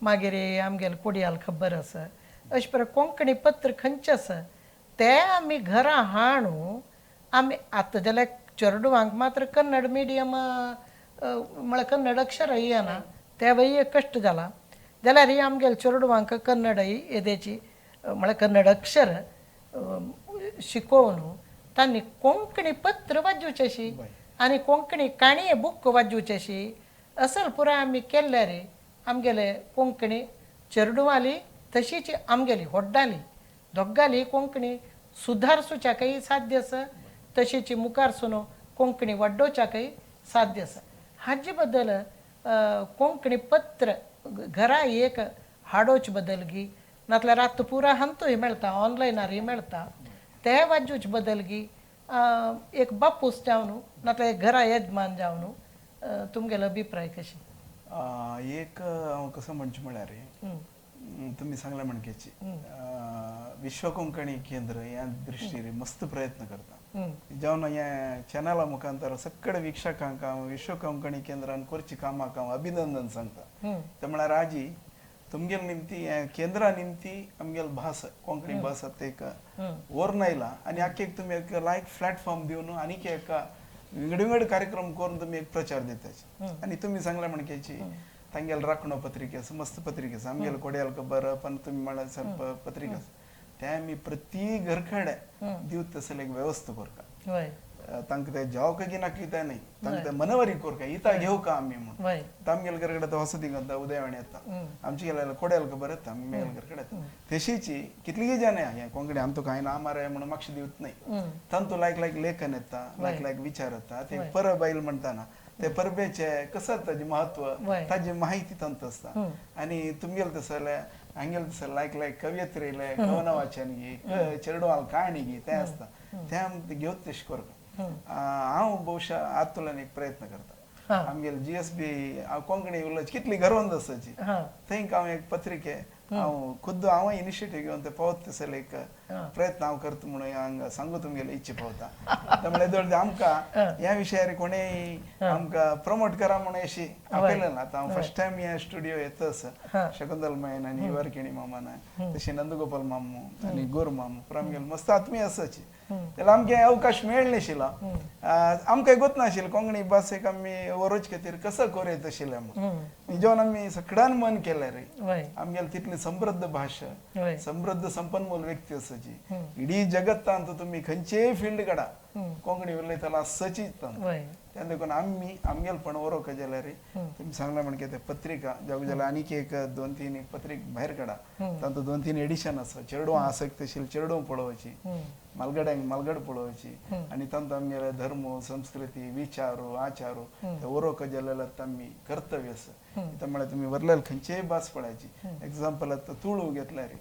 मागीर आमगेले कोडयाल खबर आसा अशें प्रकारे कोंकणी पत्र खंयचें आसा ते आमी घरा हाडून आमी आतां जाल्यार चेडवांक मात्र कन्नड मिडियम म्हळ्यार कन्नड अक्षर येना त्या वय कश्ट जाला जाल्यार ही आमगेले चेडवांक कन्नड येदेची म्हळ्यार कन्नड अक्षर शिकोवन तांणी कोंकणी पत्र वाजूचेशी आनी कोंकणी काणये बूक वाजूचेशी असल पुराय आमी केल्यार आमगेले कोंकणी चेडवाली तशीच आमगेली व्हड्डाली दोगाली कोंकणी सुधारसूच्याकय साध्य आसा तशीच मुखार सुनो कोंकणी वाडोवच्याकय साध्य आसा हाजे बद्दल कोंकणी पत्र घरा एक हाडोवचे बदलगी नाजाल्यार आतां पुरा हंतूय मेळटा ऑनलायनारय मेळटा ते वाजूच बदलगी एक बापूस जावन नाजाल्यार घरा येजमान जावन तुमगेलो अभिप्राय कशी एक हांव कसो म्हणचें म्हळ्यार तुमी सांगला म्हणकेची विश्व कोंकणी केंद्र ह्या दृश्टीर मस्त प्रयत्न करता जावन हे चॅनला मुखांतर सगळे विक्षकांक हांव विश्व कोंकणी केंद्रान करची कामाक हांव अभिनंदन सांगता ते म्हळ्यार आजी तुमगेल निमती केंद्रा निमती आमगेल भास कोंकणी भास एक ओर्न आयला आनी आख्खेक तुमी एक लायक प्लॅटफॉर्म दिवन आनीक एक विंगड कार्यक्रम करून तुमी एक प्रचार दिताचे आनी तुमी सांगला म्हणकेची तांगेल राखणो पत्रिका आसा मस्त पत्रिका आसा आमगेल कोड्याल खबर पण तुमी म्हळ्यार सर पत्रिका आसा ते आमी प्रती घरकडे दिवत तसले एक वेवस्था करता तांकां ते जावक गिनाक कितें न्ही तांकां ते मनवरी करता इता घेव का आमी म्हणून तामगेल घरकडे तो वसती घालता उदयवाणी येता आमची गेल्यार कोड्याल खबर येता आमी मेल घरकडे येता तशीची कितलीं जाणां हे कोंकणी आमचो कांय ना मारे म्हणून म्हाका दिवत न्ही तांतू लायक लेखन येता लायक विचार येता ते परब आयल म्हणटाना ते परबेचे कसं ताजें महत्व ताजी माहिती तांत आसता आनी तुमगेल तसो जाल्यार हांगेल तसो लायक कवयत्रीले कवन वाचन घे चेडवाल काणी घे ते आसता ते आमी घेवत तशें करता हांव भोवशा आतुल्यान एक प्रयत्न करता आमगेल GSB हांव कोंकणी उलोवची कितली गर्वंत आसाची थंय हांव एक पत्रिके हांव खुद्द हांव इनिशिएटीव घेवन ते पावत तसले एक प्रयत्न हांव करता म्हणून हांगा सांगू तुमगेले इच्छा पावता त्यामुळे आमकां ह्या विशयार कोणेय आमकां प्रमोट करा म्हणून अशी आपयलें ना आतां हांव फर्स्ट टायम ह्या स्टुडियो येता आसा शकुंतल मायन आनी वर्किणी मामान तशी नंदगोपाल मामू आनी गोर मामू पुरो आमगेले मस्त आत्मीय आसाची जाल्यार आमकां अवकाश मेळ नाशिल्लो आमकां गोत नाशिल्लो कोंकणी भाशेक आमी वरोवचे खातीर कसो कोरयत आशिल्ले म्हणून जेवन आमी सगळ्यान मन केलें रे आमगेले तितली समृद्ध भाषा होय. समृद्ध संपन्मूल व्यक्ती असाची इडी जगत तुम्ही खंयचे फील्ड काढा कोंकणी उलयताला सचित होय. त्या देखून आमगेल पण ओरो का जाल्यार तुम्ही सांगला म्हणजे ते पत्रिका जाऊ जाल्यार आनीक एक 2-3 पत्रिक भायर काडा तांतू 2-3 एडिशन आसा चेडू आसक्त आशिल्ली चेडू पळोवची मलगड्यांक मलगड पळोवची आणि तांतू आमगेले धर्म संस्कृती विचारू आचारू ते ओरो का जाल्यार तांमी कर्तव्य आसा त्यामुळे तुम्ही वरलेल खंयचेय भास पळायची एक्झाम्पल आता तुळू घेतल्यार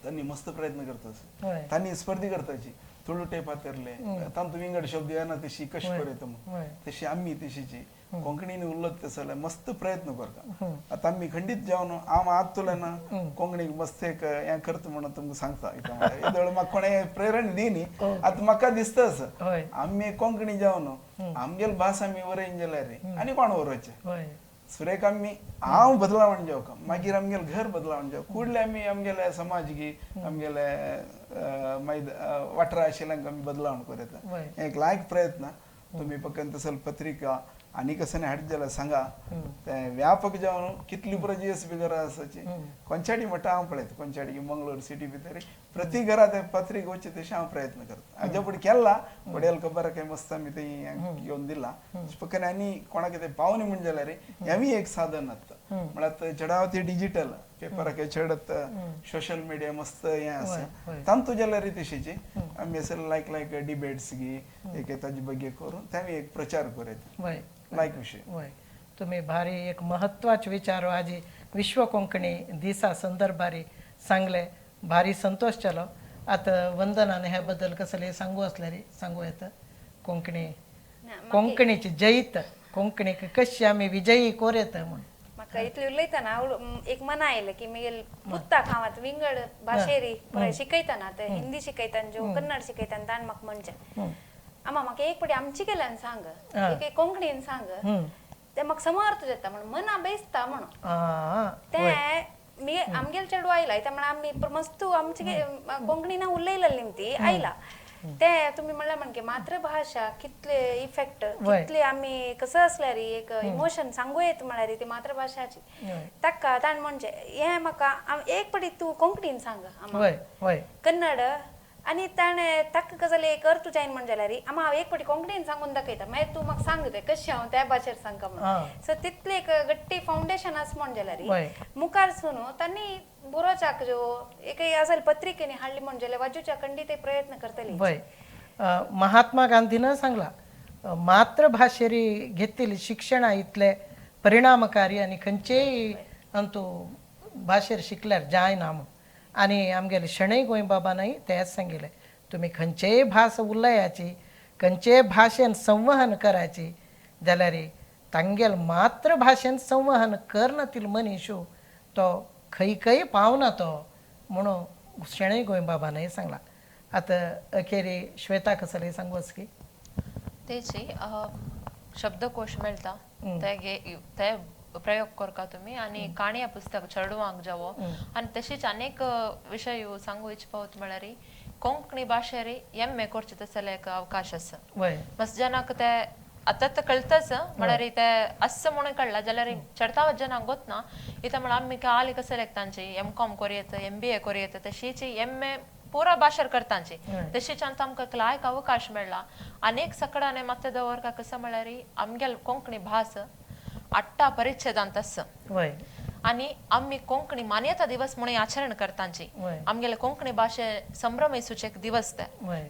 त्यांनी मस्त प्रयत्न करतात होय. त्यांनी स्पर्धी करताची तुळू टेप हातरले तांतू विंगड शब्द येना तशी कशी करेत होय. तशी आम्ही तशीची कोंकणीने उरलत तसले मस्त प्रयत्न करता आता आम्ही खंडित जावन हांव आज तुला ना कोंकणीक मस्त एक हें करता म्हणून तुमकां सांगता इतळ म्हाका कोणें प्रेरणा दिनी आता म्हाका दिसता असं होय. आम्ही कोंकणी जावन आमगेल भास आम्ही वरयन जाल्यार आनी कोण वरोवचे होय. सुरेख आम्ही हांव बदलावण जावका मागीर आमगेल घर बदलावण जावं कुडले आमी आमगेले समाज गी आमगेले वाठारा आशिल्ल्यांक आमी बदलावण करता एक लायक प्रयत्न तुम्ही फकत तसल पत्रिका आनी कसं हाडत जाल्यार सांगा ते व्यापक जावन कितली पुरो GSB घरां आसाची खंयच्याडी म्हणटा हांव पळयता खंयच्याडी मंगळूर सिटी भितर प्रति घरा ते पत्रिका वचचे तशें हांव प्रयत्न करता हाज्या फुडें केला पडेल खबर काय मस्त आमी थंय घेवन दिला फकत आनी कोणाक कितें पावनी म्हणजे जाल्यार हेंवूय एक साधन आसता म्हळ्यार चडाव ती डिजिटल पेपराक चडत सोशल मिडिया मस्त हें आसा तांतू जाल्यार तशीची आमी असं लायक डिबेट्स गी एक ताजे ಬಗ್ಗೆ करून तें एक प्रचार करता होय. लायक विषय होय. तुम्ही भारी एक महत्वाचे विचारो आज विश्व कोंकणी दिसा संदर्भारी सांगले भारी संतोष जालो आता वंदनान ह्या बद्दल कसले सांगू असल्यार सांगू येता कोंकणीची जैत कोंकणीक कशी आमी विजयी कोरेत म्हणून म्हाका इतलें उलयतना एक मना आयलें की म्हगेल पुत्ताक हांव आतां विंगड भाशेरी शिकयतना ते हिंदी शिकयतना जो कन्नड शिकयतना ताणें म्हाका म्हणचें अम्मा म्हाका एक पाटी आमचे गेल्यान सांग एक कोंकणीन सांग ते म्हाका समर्थ जाता म्हणून मना बेसता म्हणून ते मी आमगेल चेडू आयला त्यामुळे आम्ही मस्त आमचे कोंकणीन उलयलेली ती आयला ते तुम्ही म्हणला म्हणजे मातृभाषा कितले इफेक्ट कितले आम्ही कसं असल्यार एक इमोशन सांगू येत म्हळ्यार ती मातृभाषाची ताका ताण म्हणजे हे म्हाका एक पाटी तू कोंकणीन सांग कन्नड आणि ताणे ताका गजाली एक अर्थ जायन म्हणजे जाल्यार आम्हा हांव एक पाटी कोंकणीन सांगून दाखयता मागीर तू म्हाका सांग ते कशें हांव त्या भाशेर सांगता म्हणून सो तितले एक गट्टी फाउंडेशन आस म्हण जाल्यार मुखार सुनू तांणी बरोवच्याक ज्यो एक असल पत्रिकेनी हाडली म्हणजे जाल्यार वाजूच्या खंडीत प्रयत्न करतली महात्मा गांधीनं सांगला मातृभाषेरी घेतलेली शिक्षणा इतले परिणामकारी आणि खंयचेय अंतू भाशेर शिकल्यार जायना म्हणून आणि आमगेले शणै गोंयबाबानय तेच सांगिल्लें तुम्ही खंयचेय भास उलयाची खंयचेय भाशेन संवहन करायची जाल्यार तांगेल मातृभाशेन संवहन करनातील मनीसू तो खंय पावना तो म्हणून शणै गोंयबाबानय सांगला आता अखेरी श्वेता कसले सांगूस की तेची शब्दकोश मेळटा ते प्रयोग करता तुम्ही आणि काणया पुस्तक चेडवांक जावो आणि तशीच अनेक विषय सांगू इच्छपावत म्हळ्यार कोंकणी भाशेरी MA करचे तसले एक अवकाश आसा मस्त जनाक ते आता कळतच म्हळ्यार ते असं म्हणून कळला जाल्यार चडता जनांक गोतना इथं म्हळ्यार आमी काली कसले तांची MCOM कोरयेत MBA कोरयेत तशीची MA पुरा भाशेर करतांची तशीच आमकां लायक अवकाश मेळ्ळा अनेक सकडाने मते दवरका कसं म्हळ्यार आमगेल कोंकणी भास 8 परिच्छेदांत आसा आणि आम्ही कोंकणी मान्यता दिवस म्हणून आचरण करतांची आमगेले कोंकणी भाषे संभ्रम सूचक दिवस ते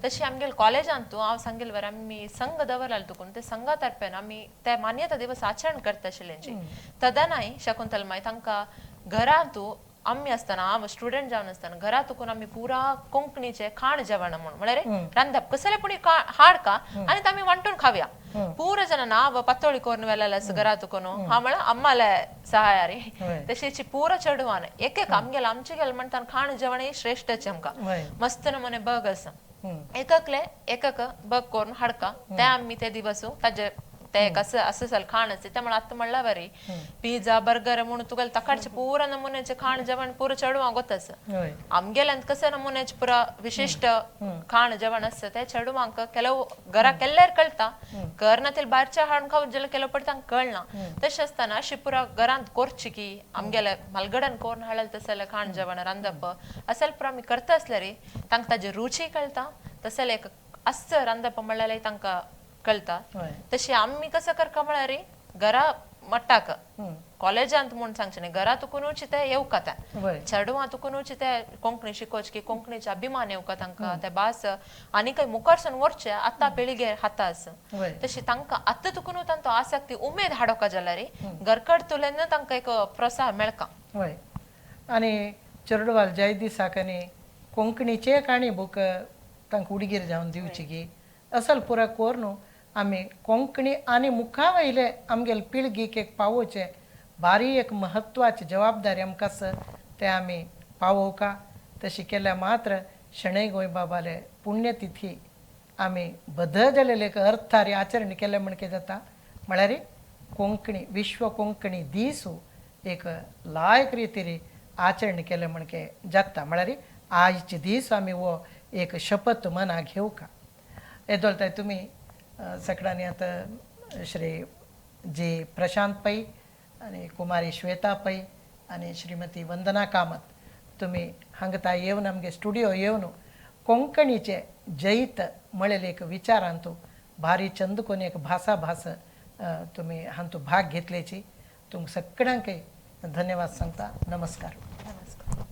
तशी आमगेल कॉलेजांत हांव सांगेल वर आम्ही संघ दवरला तुकून ते संघा तर्फेन आम्ही ते मान्यता दिवस आचरण करता आशिल्लेंची तदनाय शकुंतल माय तांकां घरांत आम्ही असताना हांव स्टुडंट जावन असताना घरा तुकून आम्ही पुरा कोंकणीचे खाण जेवण म्हणून म्हळ्यार रांदप कसले पुणी हाडका आणि आम्ही वांटून खावया पूर जन नाव पत्तोळी करून वेल्याला घरा तुकून हा म्हळ्यार अम्माले सहायारी तशीची पूर चेडवान एक आमगेल आमचे गेल म्हणटा खाण जेवण श्रेष्ठचे आमकां मस्त नमुने बग आसा एककले एकक बग करून हाडका ते आम्ही ते दिवस ताजे ते कसं असं सल खाणच त्यामुळे आता म्हणला बरी पिझ्झा बर्गर म्हणून तुगल तकडचे पूरा नमुन्याचे खाण जेवण पुरं चढवा गोतस होय आमगेलं कसं नमुन्याचे पुरा विशिष्ट खाण जेवण असतं ते चढवांक ಕೆಲವು घरा केल्यार कळता घरनातील बाहेरच्या हाण खाऊ जेला केलं पडता कळना तसे असताना अशी पुरा घरात कोरची की आमगेला मलगडन कोण हळल तसलं खाण जेवण रांदप असल पुरा मी करता असल्या रे तांक ताजे रुची कळता तसलं एक असं रांदप म्हणल्याला तांका कळता होय तशी आम्ही कसं करका म्हणा रे घरा मट्टाक कॉलेजांत म्हणून सांगचे नाही घरा तुकुनूच ते येऊ कथा होय चढवा तुकुनूच ते कोंकणी शिकोच की कोंकणीचे अभिमान येऊ का तांका ते भास आणि काही मुखारसन वरचे आता पिळगे हातास होय तशी तांका आता तुकुनू तांतो आसक्ती उमेद हाडोका जाला रे घरकड तुलेन तांका एक प्रोत्साह मेळका होय आणि चेरडवाल जय दिसाकनी कोंकणीचे काणी बूक तांकां उडगीर जावन दिवची की असल पुरा कोर न्हू आमी कोंकणी आनी मुखा वयले आमगेले पिळगीक एक पावोवचे भारी एक महत्वाची जबाबदारी आमकां आसा ते आमी पावोवका तशी केल्या मात्र शणै गोंयबाबाले पुण्यतिथी आमी बद्द जालेले एक अर्थारी आचरण केले म्हण कितें जाता म्हळ्यार कोंकणी विश्व कोंकणी दिसू एक लायक रितीरी आचरण केले म्हणके जाता म्हळ्यार आयचे दीस आमी वो एक शपथ मना घेवका येदोलताय तुमी सगळ्यांनी आता श्री जी प्रशांत पै आणि कुमारी श्वेता पै आणि श्रीमती वंदना कामत तुम्ही हांगता येवन आमगे स्टुडिओ येवन कोंकणीचे जैत म्हळेले एक विचारांतू भारी चंद कोणी एक भासा भास तुम्ही हांतू भाग घेतल्याची तुमकां सगळ्यांक धन्यवाद सांगता नमस्कार नमस्कार